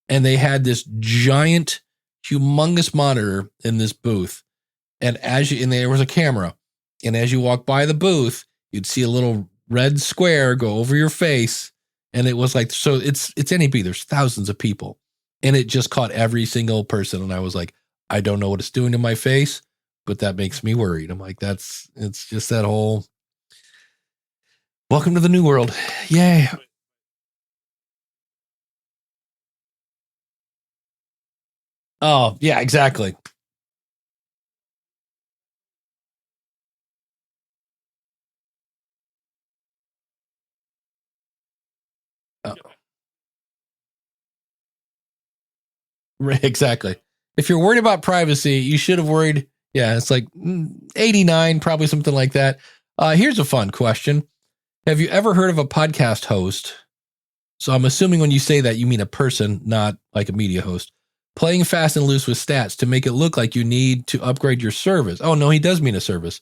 and they had this giant, humongous monitor in this booth. And and there was a camera. And as you walk by the booth, you'd see a little red square go over your face. And it was like, so it's NAB. There's thousands of people. And it just caught every single person. And I was like, I don't know what it's doing to my face, but that makes me worried. I'm like, it's just that whole, welcome to the new world. Yay. Oh, yeah, exactly. Oh, exactly. If you're worried about privacy, you should have worried. Yeah, it's like 89, probably something like that. Here's a fun question. Have you ever heard of a podcast host? So I'm assuming when you say that, you mean a person, not like a media host, playing fast and loose with stats to make it look like you need to upgrade your service. Oh, no, he does mean a service.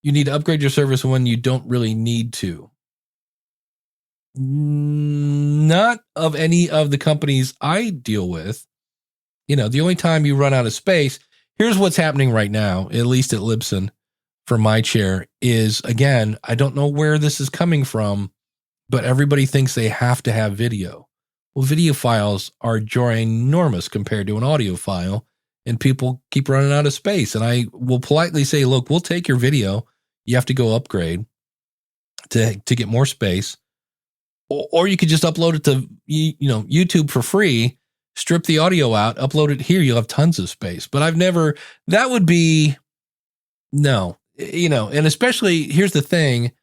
You need to upgrade your service when you don't really need to. Not of any of the companies I deal with. The only time you run out of space, here's what's happening right now, at least at Libsyn for my chair, is again, I don't know where this is coming from, but everybody thinks they have to have video. Well, video files are ginormous compared to an audio file. and people keep running out of space. And I will politely say, look, we'll take your video. You have to go upgrade to get more space. Or you could just upload it to YouTube for free, strip the audio out, upload it here. You'll have tons of space. But that would be, no, and especially here's the thing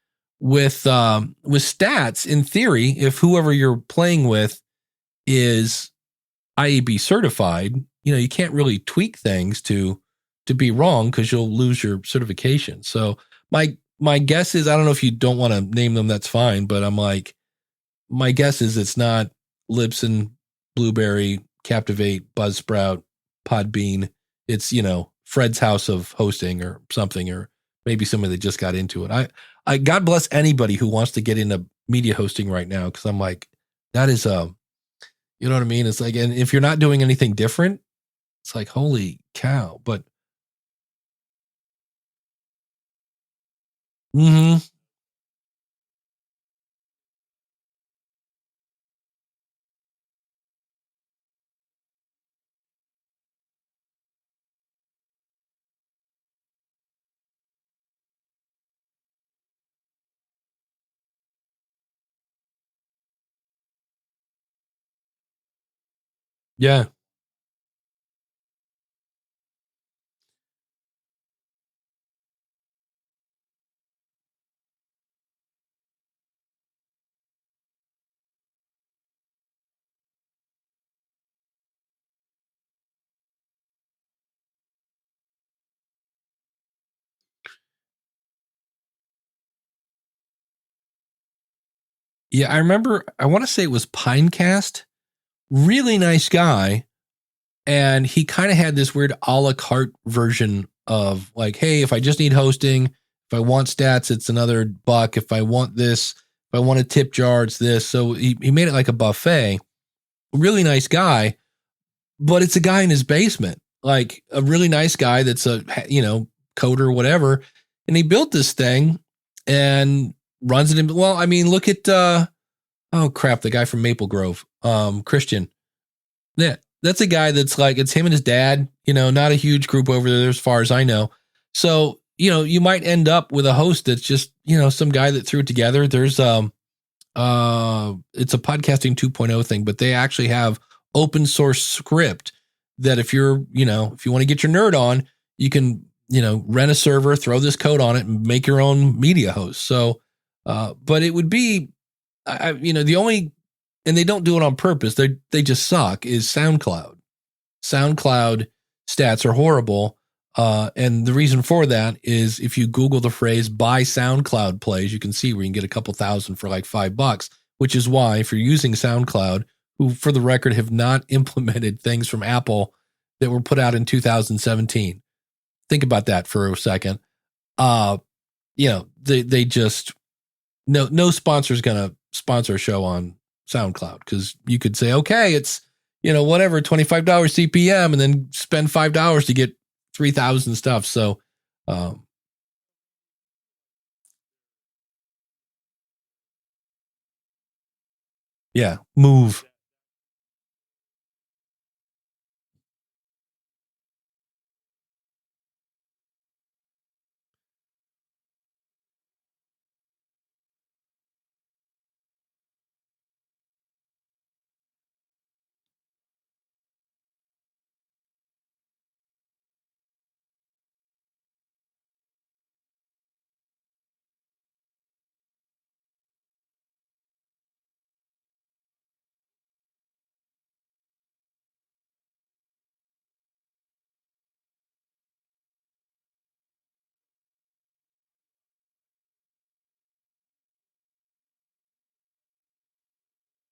with stats, in theory, if whoever you're playing with is IAB certified, you can't really tweak things to be wrong because you'll lose your certification. So my guess is, I don't know if you don't want to name them, that's fine. But I'm like, my guess is it's not Libsyn, Blueberry, Captivate, Buzzsprout, Podbean. It's, Fred's House of Hosting or something, or maybe somebody that just got into it. I God bless anybody who wants to get into media hosting right now. Cause I'm like, that is, you know what I mean? It's like, and if you're not doing anything different, it's like, holy cow. But, mm-hmm. Yeah. Yeah. I remember, I want to say it was Pinecast, really nice guy. And he kind of had this weird a la carte version of like, hey, if I just need hosting, if I want stats, it's another $1. If I want this, if I want a tip jar, it's this. So he made it like a buffet. Really nice guy, but it's a guy in his basement, like a really nice guy that's a, coder, whatever. And he built this thing and runs it in. Well, I mean, look at, oh crap, the guy from Maple Grove, Christian. Yeah. That's a guy that's like, it's him and his dad, not a huge group over there as far as I know. So, you might end up with a host that's just, some guy that threw it together. There's, it's a podcasting 2.0 thing, but they actually have open source script that if you're, if you want to get your nerd on, you can, rent a server, throw this code on it and make your own media host. So, but it would be, the only, and they don't do it on purpose, they just suck, is SoundCloud. SoundCloud stats are horrible. And the reason for that is if you Google the phrase buy SoundCloud plays, you can see where you can get a couple thousand for like $5, which is why if you're using SoundCloud, who for the record have not implemented things from Apple that were put out in 2017. Think about that for a second. They just, no sponsor's going to sponsor a show on SoundCloud, because you could say, okay, it's, whatever, $25 CPM, and then spend $5 to get 3,000 stuff. So, yeah, move.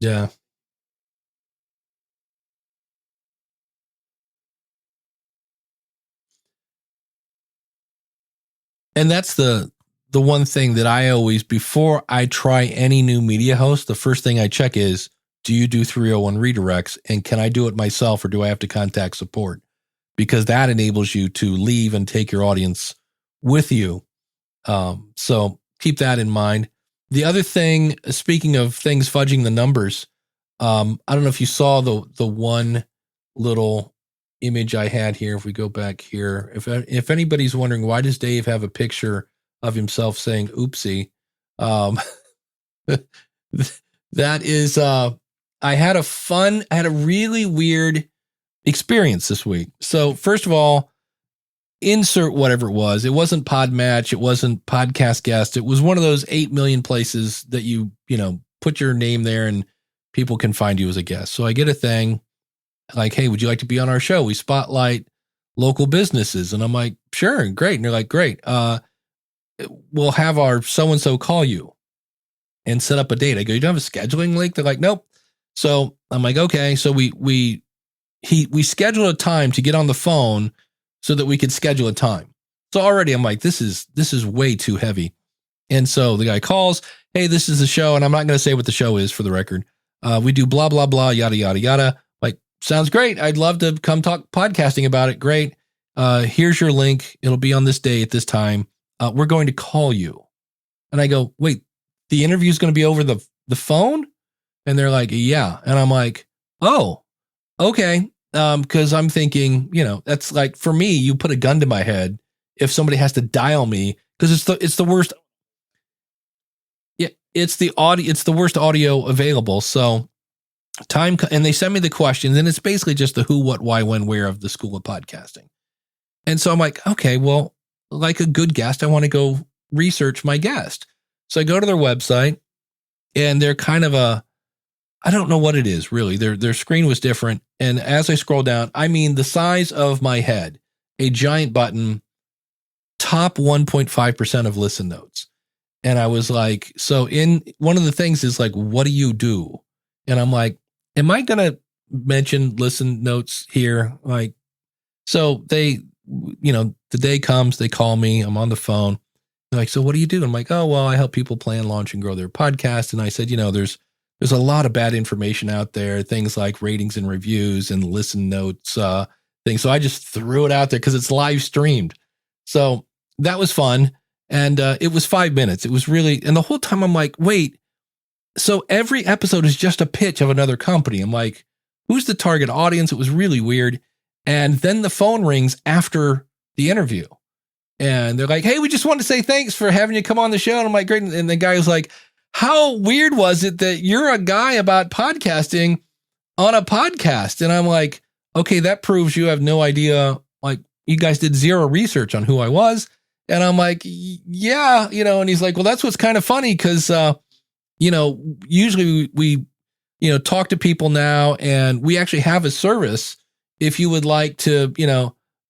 Yeah. And that's the one thing that I always, before I try any new media host, the first thing I check is, do you do 301 redirects, and can I do it myself, or do I have to contact support? Because that enables you to leave and take your audience with you. So keep that in mind. The other thing, speaking of things fudging the numbers, I don't know if you saw the one little, image I had here. If we go back here, if anybody's wondering, why does Dave have a picture of himself saying oopsie? That is, I had a really weird experience this week. So first of all, insert whatever it was. It wasn't Podmatch. It wasn't Podcast Guest. It was one of those 8 million places that you put your name there and people can find you as a guest. So I get a thing like, hey, would you like to be on our show? We spotlight local businesses. And I'm like, sure. Great. And they're like, great. We'll have our so-and-so call you and set up a date. I go, you don't have a scheduling link? They're like, nope. So I'm like, okay. So we scheduled a time to get on the phone so that we could schedule a time. So already I'm like, this is way too heavy. And so the guy calls, hey, this is the show. And I'm not going to say what the show is for the record. We do blah, blah, blah, yada, yada, yada. Like, sounds great. I'd love to come talk podcasting about it. Great. Here's your link. It'll be on this day at this time. We're going to call you. And I go, wait, the interview is going to be over the phone? And they're like, yeah. And I'm like, oh, okay. Because I'm thinking, that's like, for me, you put a gun to my head if somebody has to dial me, because it's the worst. Yeah, it's the worst audio available. So and they send me the questions, and it's basically just the who, what, why, when, where of the School of Podcasting. And so I'm like, okay, well, like a good guest, I want to go research my guest. So I go to their website, and they're kind of I don't know what it is really. Their screen was different. And as I scroll down, I mean, the size of my head, a giant button, top 1.5% of listen notes. And I was like, so in one of the things is like, what do you do? And I'm like, am I going to mention listen notes here? Like, so they, the day comes, they call me, I'm on the phone. They're like, so what do you do? I'm like, oh, well, I help people plan, launch, and grow their podcast. And I said, there's a lot of bad information out there, things like ratings and reviews and listen notes, things. So I just threw it out there because it's live streamed. So that was fun. And it was 5 minutes. It was really, and the whole time I'm like, wait, so every episode is just a pitch of another company. I'm like, who's the target audience? It was really weird. And then the phone rings after the interview. And they're like, hey, we just wanted to say thanks for having you come on the show. And I'm like, great. And the guy was like, how weird was it that you're a guy about podcasting on a podcast? And I'm like, okay, that proves you have no idea. Like, you guys did zero research on who I was. And I'm like, yeah, and he's like, well, that's what's kind of funny. Cause, usually we talk to people now, and we actually have a service if you would like to,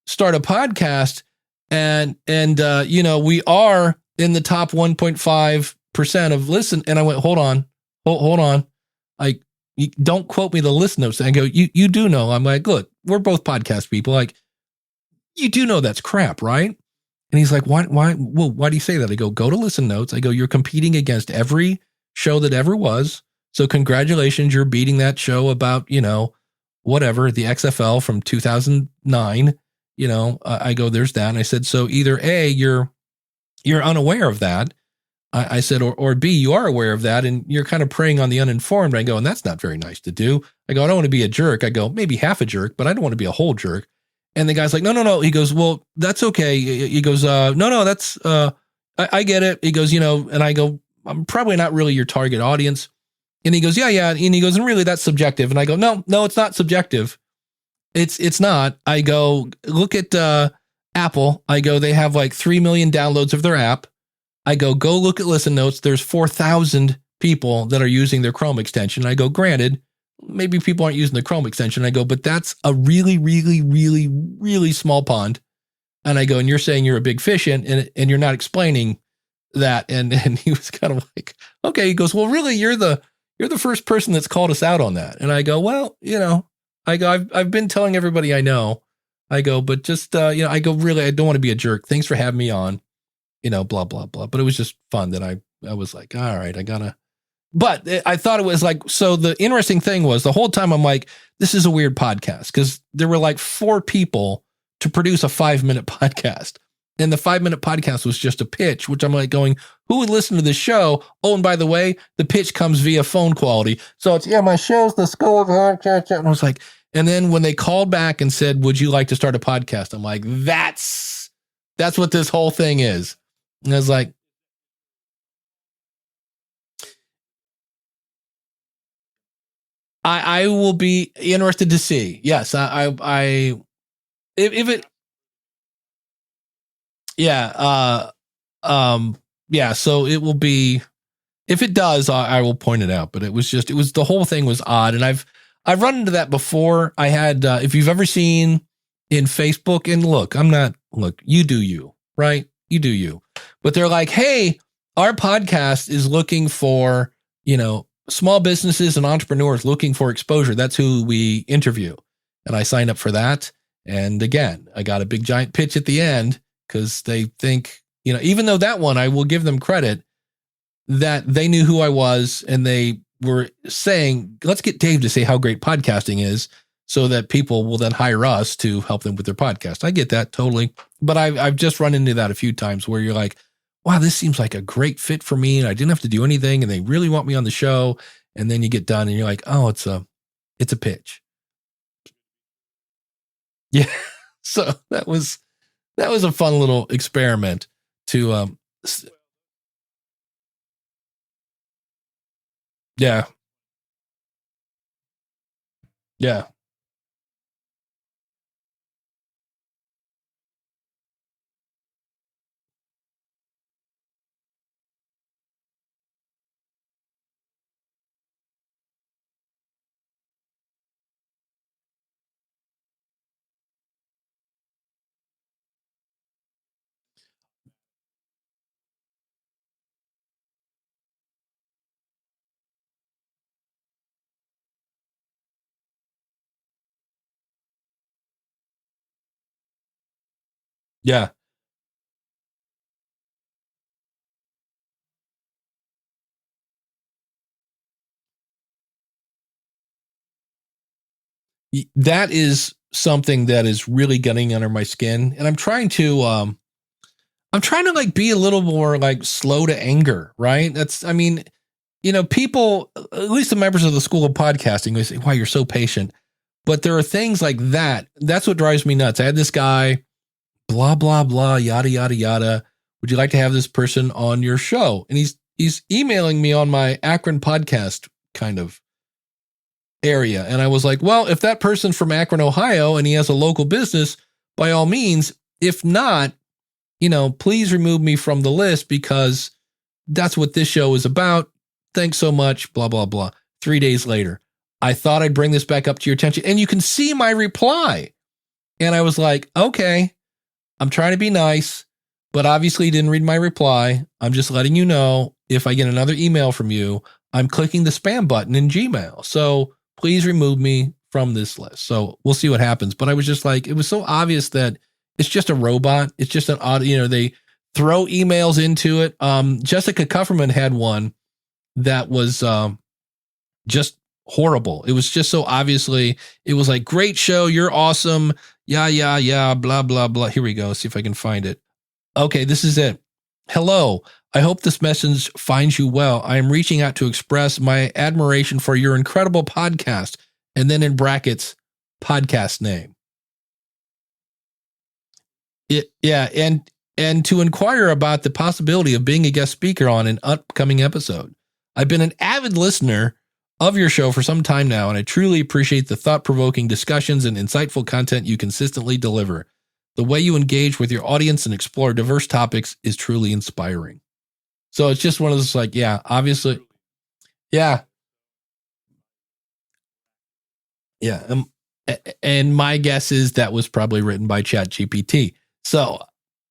start a podcast, and we are in the top 1.5% of listen. And I went, hold on. Like, you don't quote me the listen notes. And I go, you do know. I'm like, look, we're both podcast people. Like, you do know that's crap, right? And he's like, why? Well, why do you say that? I go to listen notes. I go, you're competing against every show that ever was. So congratulations. You're beating that show about, whatever, the XFL from 2009, I go, there's that. And I said, so either A, you're unaware of that. I said, or B, you are aware of that, and you're kind of preying on the uninformed. I go, and that's not very nice to do. I go, I don't want to be a jerk. I go, maybe half a jerk, but I don't want to be a whole jerk. And the guy's like, no. He goes, well, that's okay. He goes, no, that's, I get it. He goes, and I go, I'm probably not really your target audience. And he goes, yeah. And he goes, and really that's subjective. And I go, no, it's not subjective. It's not. I go, look at Apple. I go, they have like 3 million downloads of their app. I go look at listen notes. There's 4,000 people that are using their Chrome extension. I go, granted, maybe people aren't using the Chrome extension. I go, but that's a really, really, really, really small pond. And I go, and you're saying you're a big fish and you're not explaining that. And he was kind of like, okay. He goes, well, really, you're the first person that's called us out on that. And I go, well, I go, I've been telling everybody I know. I go, but just, I go, really, I don't want to be a jerk. Thanks for having me on, blah, blah, blah. But it was just fun that I was like, all right, but I thought it was like, so the interesting thing was the whole time I'm like, this is a weird podcast, because there were like 4 people to produce a 5-minute podcast. And the 5-minute podcast was just a pitch, which I'm like going, who would listen to this show? Oh, and by the way, the pitch comes via phone quality. So it's, my show's the School of Podcast. And I was like, And then when they called back and said, would you like to start a podcast? I'm like, that's what this whole thing is. And I was like, I will be interested to see. Yes, if it, yeah, yeah. So it will be, if it does, I will point it out. But it was the whole thing was odd, and I've run into that before. I had, if you've ever seen in Facebook, and look, you do you, right? You do you, but they're like, hey, our podcast is looking for, small businesses and entrepreneurs looking for exposure. That's who we interview. And I signed up for that. And again, I got a big giant pitch at the end because they think, even though that one, I will give them credit that they knew who I was and they were saying, let's get Dave to say how great podcasting is so that people will then hire us to help them with their podcast. I get that totally. But I've just run into that a few times where you're like, wow, this seems like a great fit for me. And I didn't have to do anything and they really want me on the show. And then you get done and you're like, oh, it's a pitch. Yeah. So that was a fun little experiment to, yeah. Yeah. Yeah. That is something that is really getting under my skin. And I'm trying to like be a little more like slow to anger, right? People, at least the members of the School of Podcasting, they say, wow, you're so patient. But there are things like that. That's what drives me nuts. I had this guy, blah, blah, blah, yada, yada, yada. Would you like to have this person on your show? And he's emailing me on my Akron podcast kind of area. And I was like, well, if that person's from Akron, Ohio, and he has a local business, by all means. If not, please remove me from the list because that's what this show is about. Thanks so much, blah, blah, blah. 3 days later, I thought I'd bring this back up to your attention. And you can see my reply. And I was like, okay, I'm trying to be nice, but obviously you didn't read my reply. I'm just letting you know if I get another email from you, I'm clicking the spam button in Gmail. So please remove me from this list. So we'll see what happens. But I was just like, it was so obvious that it's just a robot. It's just an odd, they throw emails into it. Jessica Kufferman had one that was just horrible. It was just so obviously, it was like, great show. You're awesome. Yeah, blah, blah, blah. Here we go. See if I can find it. Okay, this is it. Hello. I hope this message finds you well. I am reaching out to express my admiration for your incredible podcast. And then in brackets, podcast name. And to inquire about the possibility of being a guest speaker on an upcoming episode. I've been an avid listener of your show for some time now, and I truly appreciate the thought-provoking discussions and insightful content you consistently deliver. The way you engage with your audience and explore diverse topics is truly inspiring. So it's just one of those like, yeah, obviously. Yeah. Yeah. And my guess is that was probably written by ChatGPT. So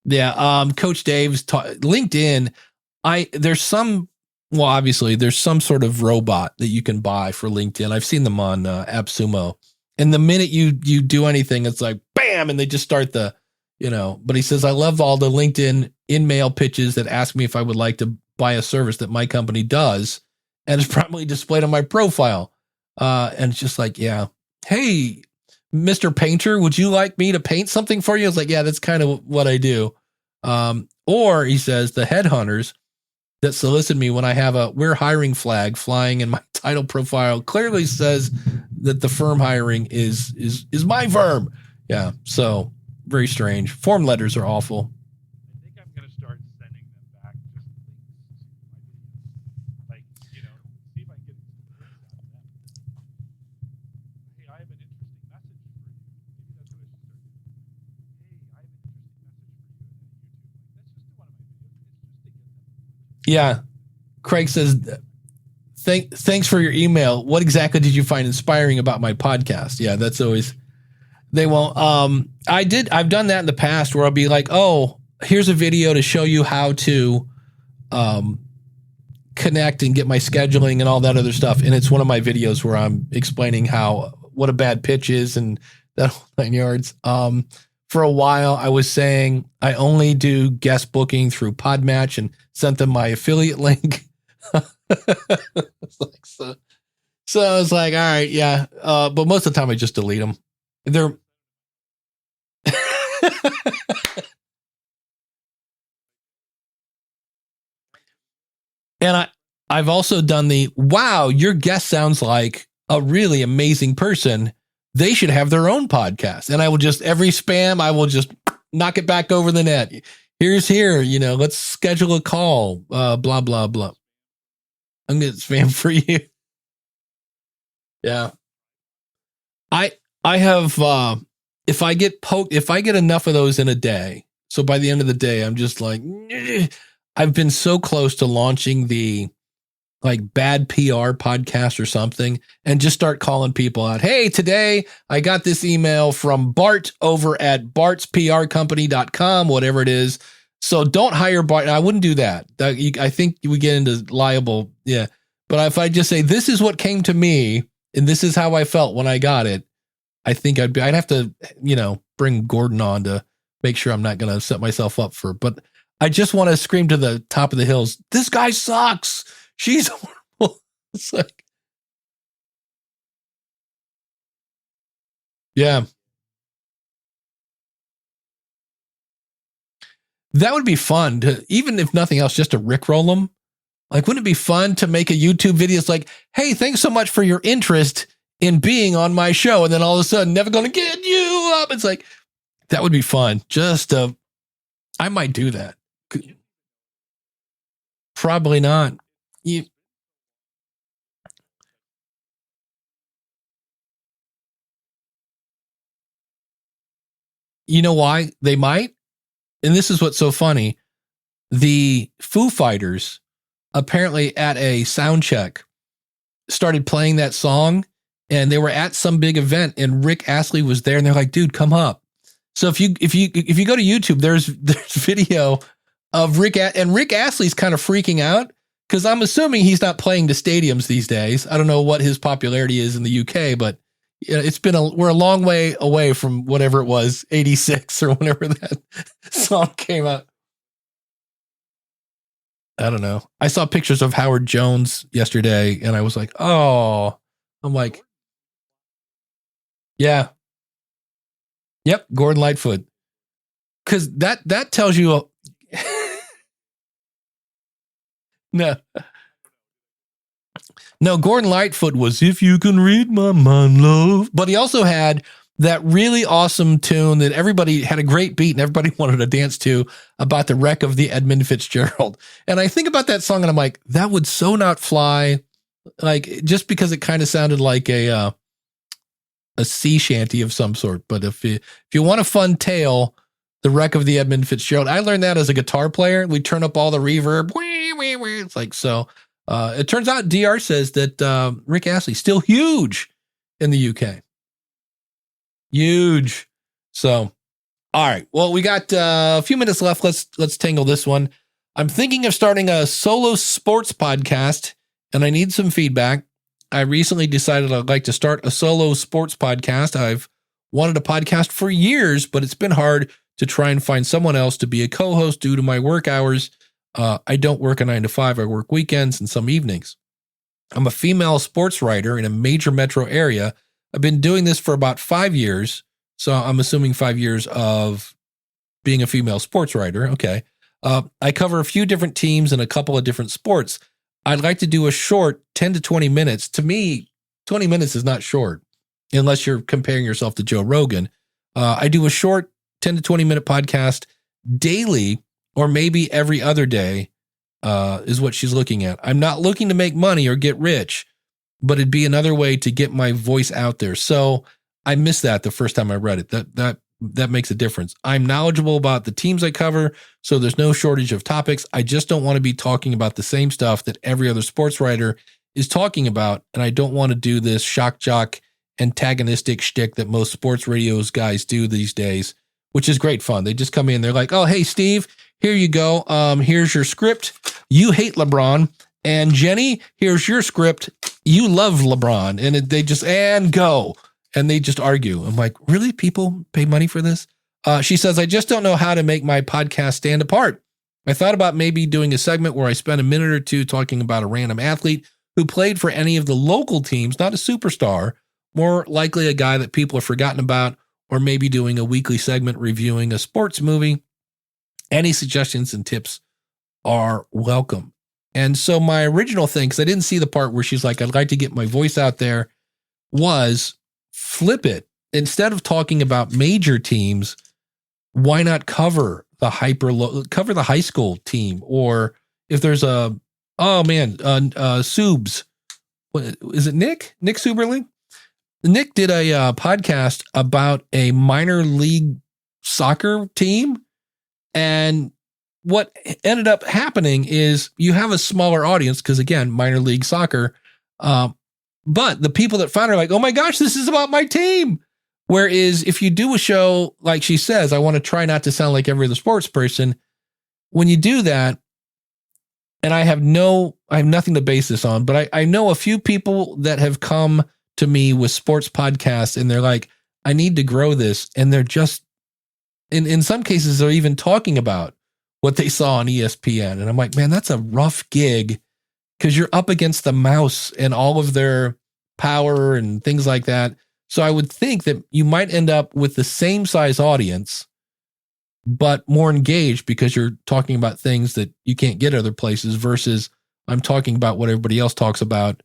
yeah. Coach Dave's LinkedIn. Obviously there's some sort of robot that you can buy for LinkedIn. I've seen them on AppSumo. And the minute you do anything, it's like, bam. And they just start but he says, I love all the LinkedIn in-mail pitches that ask me if I would like to buy a service that my company does. And it's probably displayed on my profile. And it's just like, yeah. Hey, Mr. Painter, would you like me to paint something for you? It's like, yeah, that's kind of what I do. Or he says the headhunters that solicit me when I have a we're hiring flag flying in my title profile clearly says that the firm hiring is my firm. Yeah. So very strange. Form letters are awful. I think I'm going to start sending them back just links to my videos. Like, see if I can get some clicks out of them. Hey, I have an interesting message for you. Maybe that's what I should start doing. Hey, I have an interesting message for you. And then YouTube, like, let's just do one of my videos. It's just to get them. Yeah. Craig says, thanks for your email. What exactly did you find inspiring about my podcast? Yeah, that's always, they won't. I've done that in the past where I'll be like, oh, here's a video to show you how to connect and get my scheduling and all that other stuff. And it's one of my videos where I'm explaining what a bad pitch is and that whole 9 yards. For a while, I was saying I only do guest booking through Podmatch and sent them my affiliate link. So I was like, all right, yeah. But most of the time I just delete them. They're and I've also done wow, your guest sounds like a really amazing person. They should have their own podcast. And I will just, every spam, I will just knock it back over the net. Here's here, let's schedule a call, blah, blah, blah. I'm going to spam for you. Yeah. I have, if I get enough of those in a day, so by the end of the day, I'm just like, I've been so close to launching the bad PR podcast or something and just start calling people out. Hey, today I got this email from Bart over at bartsprcompany.com, whatever it is. So don't hire Bart. I wouldn't do that. I think we get into liable. Yeah. But if I just say, this is what came to me and this is how I felt when I got it, I think I'd have to, bring Gordon on to make sure I'm not going to set myself up but I just want to scream to the top of the hills. This guy sucks. She's horrible. It's like, yeah. That would be fun to, even if nothing else, just to rickroll them. Like, wouldn't it be fun to make a YouTube video? It's like, hey, thanks so much for your interest in being on my show. And then all of a sudden, never going to get you up. It's like, that would be fun. I might do that. Probably not. You know why they might? And this is what's so funny. The Foo Fighters apparently at a sound check started playing that song and they were at some big event and Rick Astley was there and they're like, dude, come up. So if you go to YouTube, there's video of Rick Astley's kind of freaking out because I'm assuming he's not playing to stadiums these days. I don't know what his popularity is in the UK, but we're a long way away from whatever it was, 86 or whenever that song came out. I don't know. I saw pictures of Howard Jones yesterday and I was like, oh, I'm like, yeah. Yep. Gordon Lightfoot. Cause that tells you, no, Gordon Lightfoot was If You Can Read My Mind, Love. But he also had that really awesome tune that everybody had a great beat and everybody wanted to dance to about the wreck of the Edmund Fitzgerald. And I think about that song and I'm like, that would so not fly. Like, just because it kind of sounded like a sea shanty of some sort. But if you want a fun tale, the wreck of the Edmund Fitzgerald, I learned that as a guitar player. We turn up all the reverb. It's like, so it turns out DR says that Rick Astley still huge in the UK. Huge. So, all right. Well, we got a few minutes left. Let's tangle this one. I'm thinking of starting a solo sports podcast and I need some feedback. I recently decided I'd like to start a solo sports podcast. I've wanted a podcast for years, but it's been hard to try and find someone else to be a co-host due to my work hours. I don't work a 9 to 5. I work weekends and some evenings. I'm a female sports writer in a major metro area. I've been doing this for about 5 years. So I'm assuming 5 years of being a female sports writer. Okay. I cover a few different teams and a couple of different sports. I'd like to do a short 10 to 20 minutes. To me, 20 minutes is not short unless you're comparing yourself to Joe Rogan. I do a short 10 to 20 minute podcast daily, or maybe every other day, is what she's looking at. I'm not looking to make money or get rich, but it'd be another way to get my voice out there. So I missed that the first time I read it. That makes a difference. I'm knowledgeable about the teams I cover, so there's no shortage of topics. I just don't want to be talking about the same stuff that every other sports writer is talking about, and I don't want to do this shock jock antagonistic shtick that most sports radios guys do these days, which is great fun. They just come in, they're like, "Oh, hey, Steve, here you go. Here's your script. You hate LeBron. And Jenny, here's your script. You love LeBron." And they just, and go. And they just argue. I'm like, really? People pay money for this? She says, "I just don't know how to make my podcast stand apart. I thought about maybe doing a segment where I spend a minute or two talking about a random athlete who played for any of the local teams, not a superstar, more likely a guy that people have forgotten about, or maybe doing a weekly segment reviewing a sports movie. Any suggestions and tips are welcome." And so my original thing, because I didn't see the part where she's like, "I'd like to get my voice out there," was flip it. Instead of talking about major teams, why not cover the cover the high school team? Or if there's Subs, what is it? Nick Suberling? Nick did a podcast about a minor league soccer team. And what ended up happening is you have a smaller audience because, again, minor league soccer. But the people that found her are like, "Oh my gosh, this is about my team." Whereas if you do a show, like she says, I want to try not to sound like every other sports person. When you do that, and I have nothing to base this on, but I know a few people that have come to me with sports podcasts, and they're like, "I need to grow this." And they're just, in some cases, they're even talking about what they saw on ESPN. And I'm like, man, that's a rough gig, because you're up against the mouse and all of their power and things like that. So I would think that you might end up with the same size audience, but more engaged because you're talking about things that you can't get other places, versus I'm talking about what everybody else talks about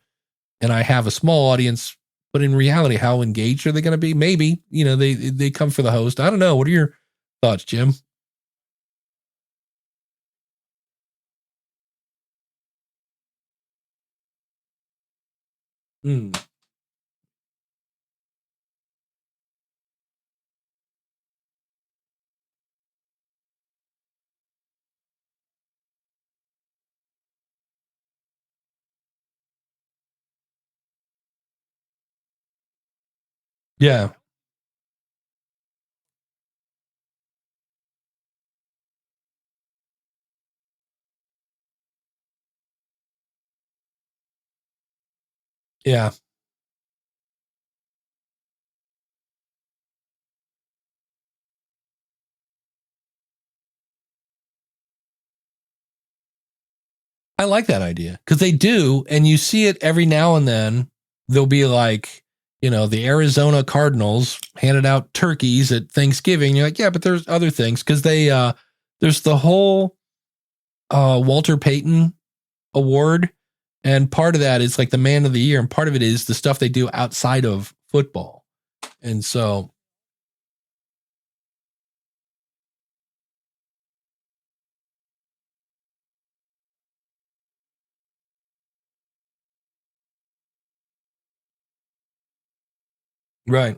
and I have a small audience. But in reality, how engaged are they going to be? Maybe, they come for the host. I don't know. What are your thoughts, Jim? Mm, yeah. Yeah. I like that idea because they do. And you see it every now and then. They'll be like, the Arizona Cardinals handed out turkeys at Thanksgiving. You're like, yeah, but there's other things, because there's the whole Walter Payton award. And part of that is like the man of the year. And part of it is the stuff they do outside of football. And so, right.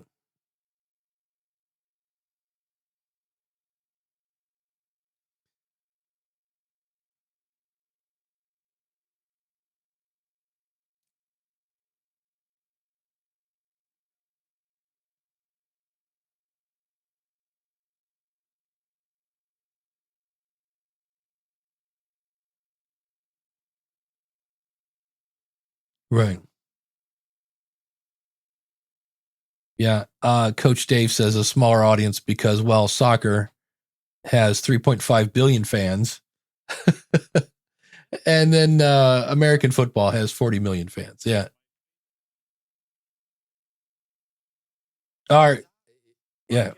Right. Yeah. Coach Dave says a smaller audience because, well, soccer has 3.5 billion fans. And then American football has 40 million fans. Yeah. All right. Yeah.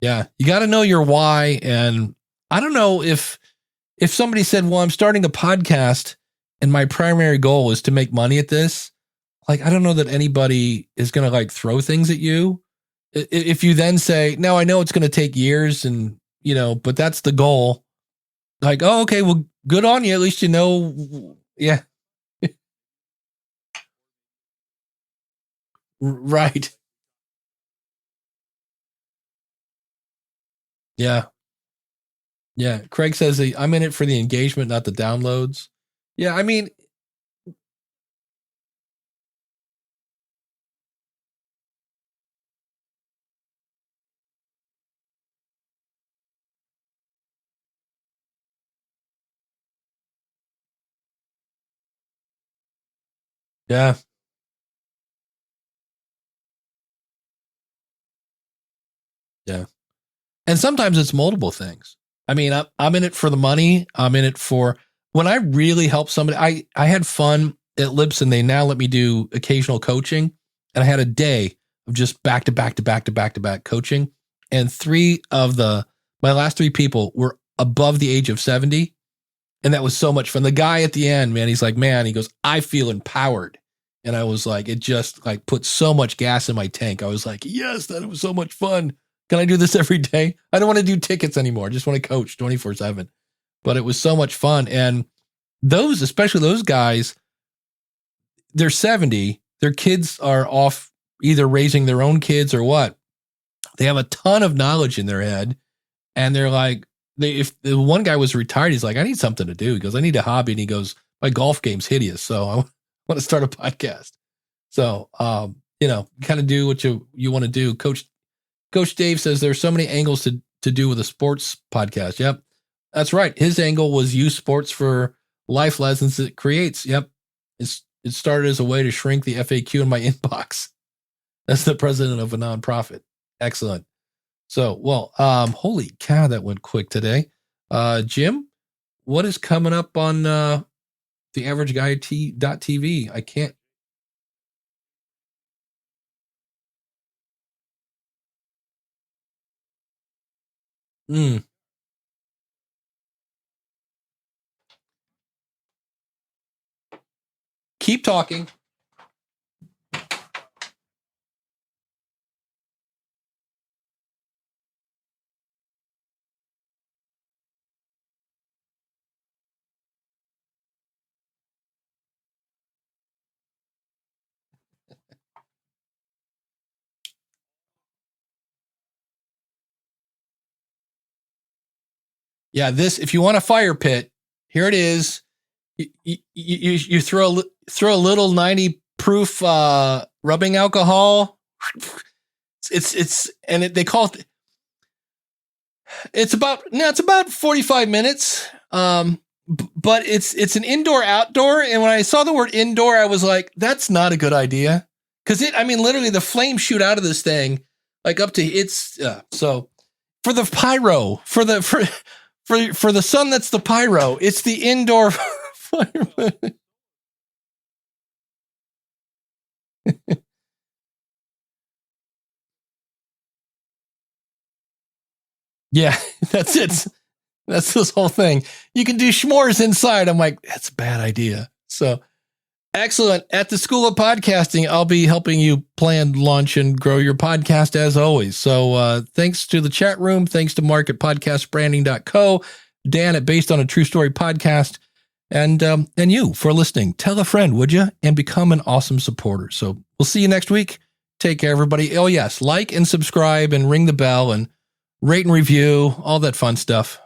Yeah. You got to know your why. And I don't know if somebody said, well, I'm starting a podcast and my primary goal is to make money at this. Like, I don't know that anybody is going to like throw things at you. If you then say, no, I know it's going to take years and, but that's the goal. Like, oh, okay, well, good on you. At least you know. Yeah. Right. Yeah. Yeah. Craig says, I'm in it for the engagement, not the downloads. Yeah. I mean, yeah. Yeah. And sometimes it's multiple things. I mean, I'm in it for the money. I'm in it for when I really help somebody. I had fun at Libsyn. They now let me do occasional coaching. And I had a day of just back to back to back to back to back coaching. And my last three people were above the age of 70. And that was so much fun. The guy at the end, man, he's like, man, he goes, I feel empowered. And I was like, it just like put so much gas in my tank. I was like, yes, that was so much fun. Can I do this every day? I don't want to do tickets anymore. I just want to coach 24/7. But it was so much fun. And especially those guys, they're 70. Their kids are off either raising their own kids or what. They have a ton of knowledge in their head. And they're like, if the one guy was retired, he's like, I need something to do. He goes, I need a hobby. And he goes, my golf game's hideous. So I want to start a podcast. So, kind of do what you want to do. Coach Dave says there's so many angles to do with a sports podcast. Yep. That's right. His angle was use sports for life lessons it creates. Yep. It started as a way to shrink the FAQ in my inbox. That's the president of a nonprofit. Excellent. So, well, holy cow, that went quick today. Jim, what is coming up on the average guy TV? I can't. Keep talking. Yeah, if you want a fire pit, here it is. You throw a little 90 proof rubbing alcohol. They call it. It's about 45 minutes. But it's an indoor outdoor. And when I saw the word indoor, I was like, that's not a good idea. Cause literally the flames shoot out of this thing, like up to so for the pyro, for the sun, that's the pyro. It's the indoor fire. Yeah, that's it. That's this whole thing. You can do s'mores inside. I'm like, that's a bad idea. So excellent. At the School of Podcasting, I'll be helping you plan, launch, and grow your podcast as always. So thanks to the chat room. Thanks to Mark at podcastbranding.co, Dan at Based on a True Story Podcast, and you for listening. Tell a friend, would you? And become an awesome supporter. So we'll see you next week. Take care, everybody. Oh, yes. Like and subscribe and ring the bell and rate and review, all that fun stuff.